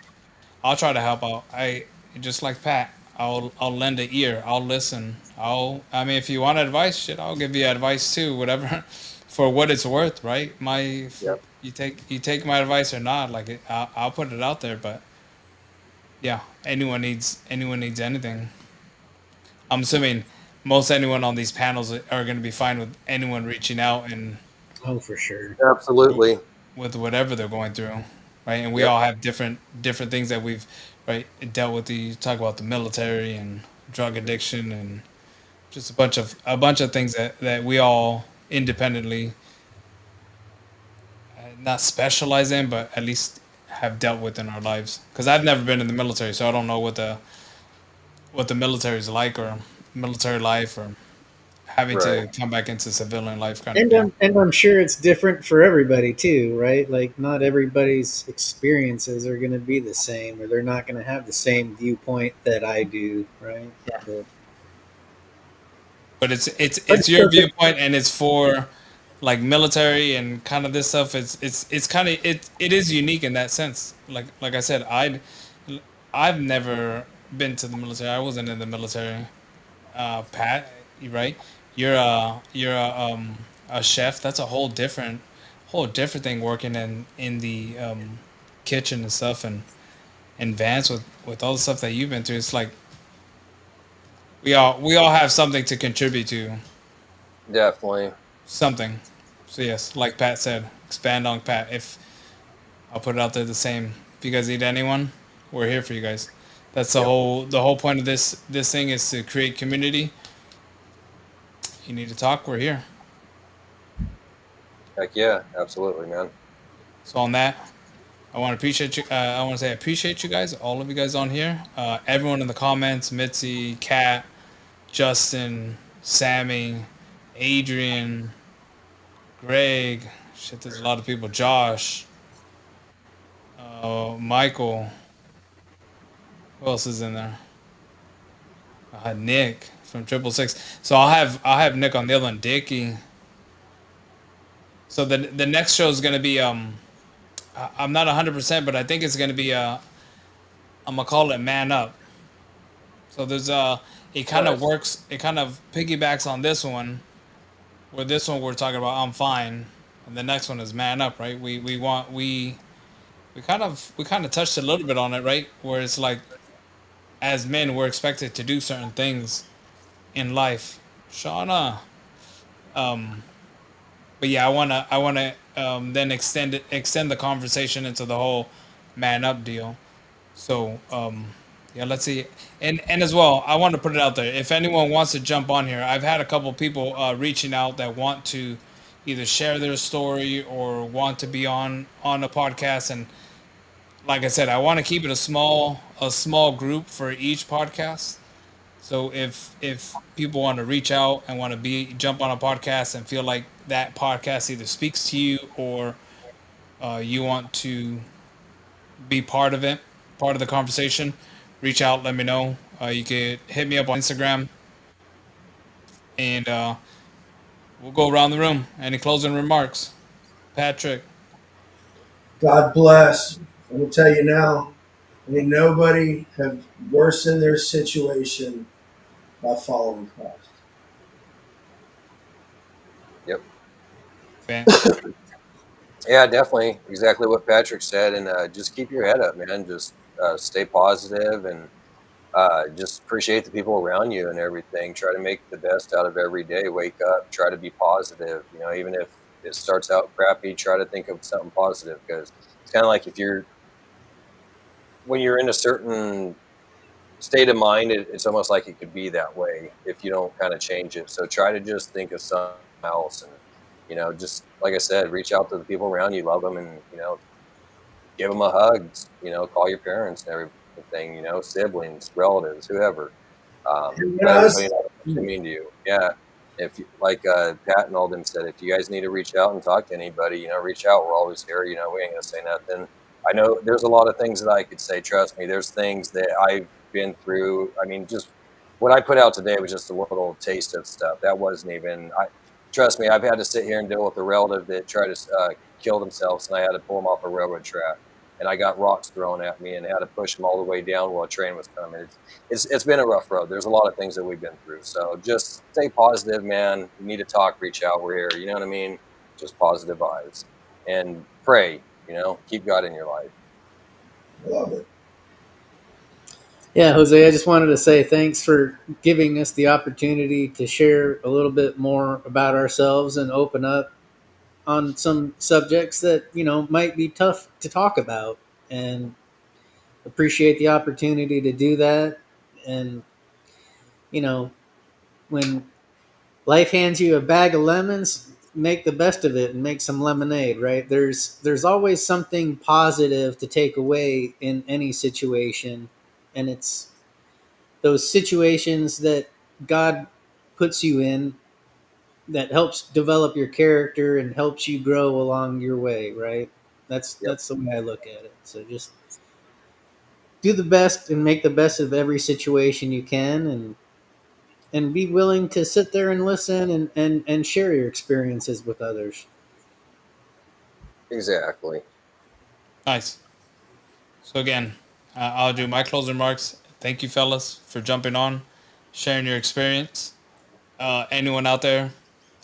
I'll try to help out. I just like Pat. I'll lend an ear. I'll listen. I mean if you want advice, shit, I'll give you advice too. Whatever, for what it's worth, right? Yep. You take my advice or not. Like I'll put it out there. But yeah, anyone needs anything. I'm assuming most anyone on these panels are going to be fine with anyone reaching out and Oh, for sure. Absolutely. with whatever they're going through, right? And we Yep. all have different things that we've right dealt with. You talk about the military and drug addiction and just a bunch of things that we all independently not specialize in, but at least have dealt with in our lives. Because I've never been in the military, so I don't know what the military is like or military life or having Right. to come back into civilian life kind of And deal. I'm sure it's different for everybody too, right? Like not everybody's experiences are going to be the same, or they're not going to have the same viewpoint that I do, right? But, But but it's it's your okay. viewpoint and it's for like military and kind of this stuff. It's kind of it is unique in that sense. Like I said, I've never been to the military. I wasn't in the military. Pat, you right? You're a chef. That's a whole different thing working in the kitchen and stuff and Vance with all the stuff that you've been through. It's like we all have something to contribute to Definitely. something. So yes, like Pat said, expand on Pat. If I'll put it out there the same. If you guys need anyone, we're here for you guys. That's the Yep. whole point of this thing is to create community. You need to talk, we're here. Heck yeah. Absolutely, man. So on that, I want to appreciate you. I want to say I appreciate you guys, all of you guys on here. Everyone in the comments, Mitzi, Kat, Justin, Sammy, Adrian, Greg. Shit, there's a lot of people. Josh, Michael. Who else is in there? Nick from Triple Six. So I'll have Nick on the other one. Dickie. So the next show is gonna be I'm not 100%, but I think it's gonna be I'm gonna call it Man Up. So there's it kind of Nice. works. It kind of piggybacks on this one. Where this one we're talking about I'm fine, and the next one is Man Up. Right? We kind of touched a little bit on it, right? Where it's like as men we're expected to do certain things in life. Shauna. Um, but yeah, I wanna then extend the conversation into the whole man up deal. So yeah, let's see. And as well, I want to put it out there. If anyone wants to jump on here, I've had a couple people reaching out that want to either share their story or want to be on a podcast. And like I said, I want to keep it a small group for each podcast. So if people want to reach out and want to be jump on a podcast and feel like that podcast either speaks to you or you want to be part of it, part of the conversation, reach out, let me know. You could hit me up on Instagram and we'll go around the room. Any closing remarks, Patrick? God bless. I'm gonna tell you now, ain't nobody have worsened their situation by following Christ. Yep. Vance. Yeah, definitely. Exactly what Patrick said. And just keep your head up, man. Just stay positive and just appreciate the people around you and everything. Try to make the best out of every day. Wake up, try to be positive. Even if it starts out crappy, try to think of something positive because it's kind of like when you're in a certain state of mind, it's almost like it could be that way if you don't kind of change it. So try to just think of something else and, just like I said, reach out to the people around you, love them, and, give them a hug, call your parents and everything, siblings, relatives, whoever. And Let everybody us, know how much they mean to you. Yeah. If you, like Pat and all them said, if you guys need to reach out and talk to anybody, reach out. We're always here. We ain't gonna say nothing. I know there's a lot of things that I could say. Trust me, there's things that I've been through. I mean, just what I put out today was just a little taste of stuff. That wasn't even. Trust me, I've had to sit here and deal with a relative that tried to kill themselves, and I had to pull them off a railroad track. And I got rocks thrown at me and had to push them all the way down while a train was coming. It's been a rough road. There's a lot of things that we've been through. So just stay positive, man. You need to talk, reach out. We're here. You know what I mean? Just positive vibes and pray. Keep God in your life. I love it. Yeah, Jose, I just wanted to say thanks for giving us the opportunity to share a little bit more about ourselves and open up on some subjects that, might be tough to talk about. And appreciate the opportunity to do that. And, you know, when life hands you a bag of lemons, make the best of it and make some lemonade, right? There's always something positive to take away in any situation, and it's those situations that God puts you in that helps develop your character and helps you grow along your way, right? Yep, That's the way I look at it. So just do the best and make the best of every situation you can, and be willing to sit there and listen and share your experiences with others. exactly. Nice. So again, I'll do my closing remarks. Thank you, fellas, for jumping on, sharing your experience. Anyone out there,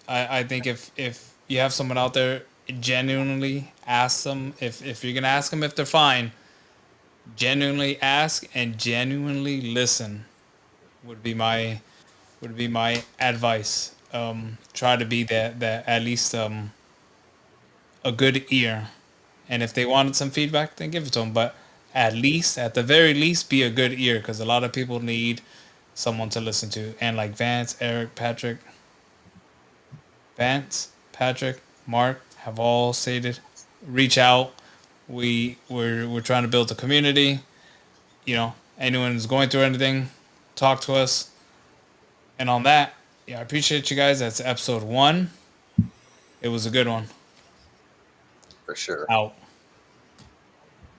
I think if you have someone out there, genuinely ask them if you're gonna ask them if they're fine. Genuinely ask and genuinely listen would be my advice. Try to be that at least a good ear, and if they wanted some feedback, then give it to them. But at least, at the very least, be a good ear because a lot of people need someone to listen to. And like Vance, Patrick, Mark have all stated, reach out. We're trying to build a community. Anyone who's going through anything, talk to us. And on that, yeah, I appreciate you guys. That's episode 1. It was a good one. For sure. Out.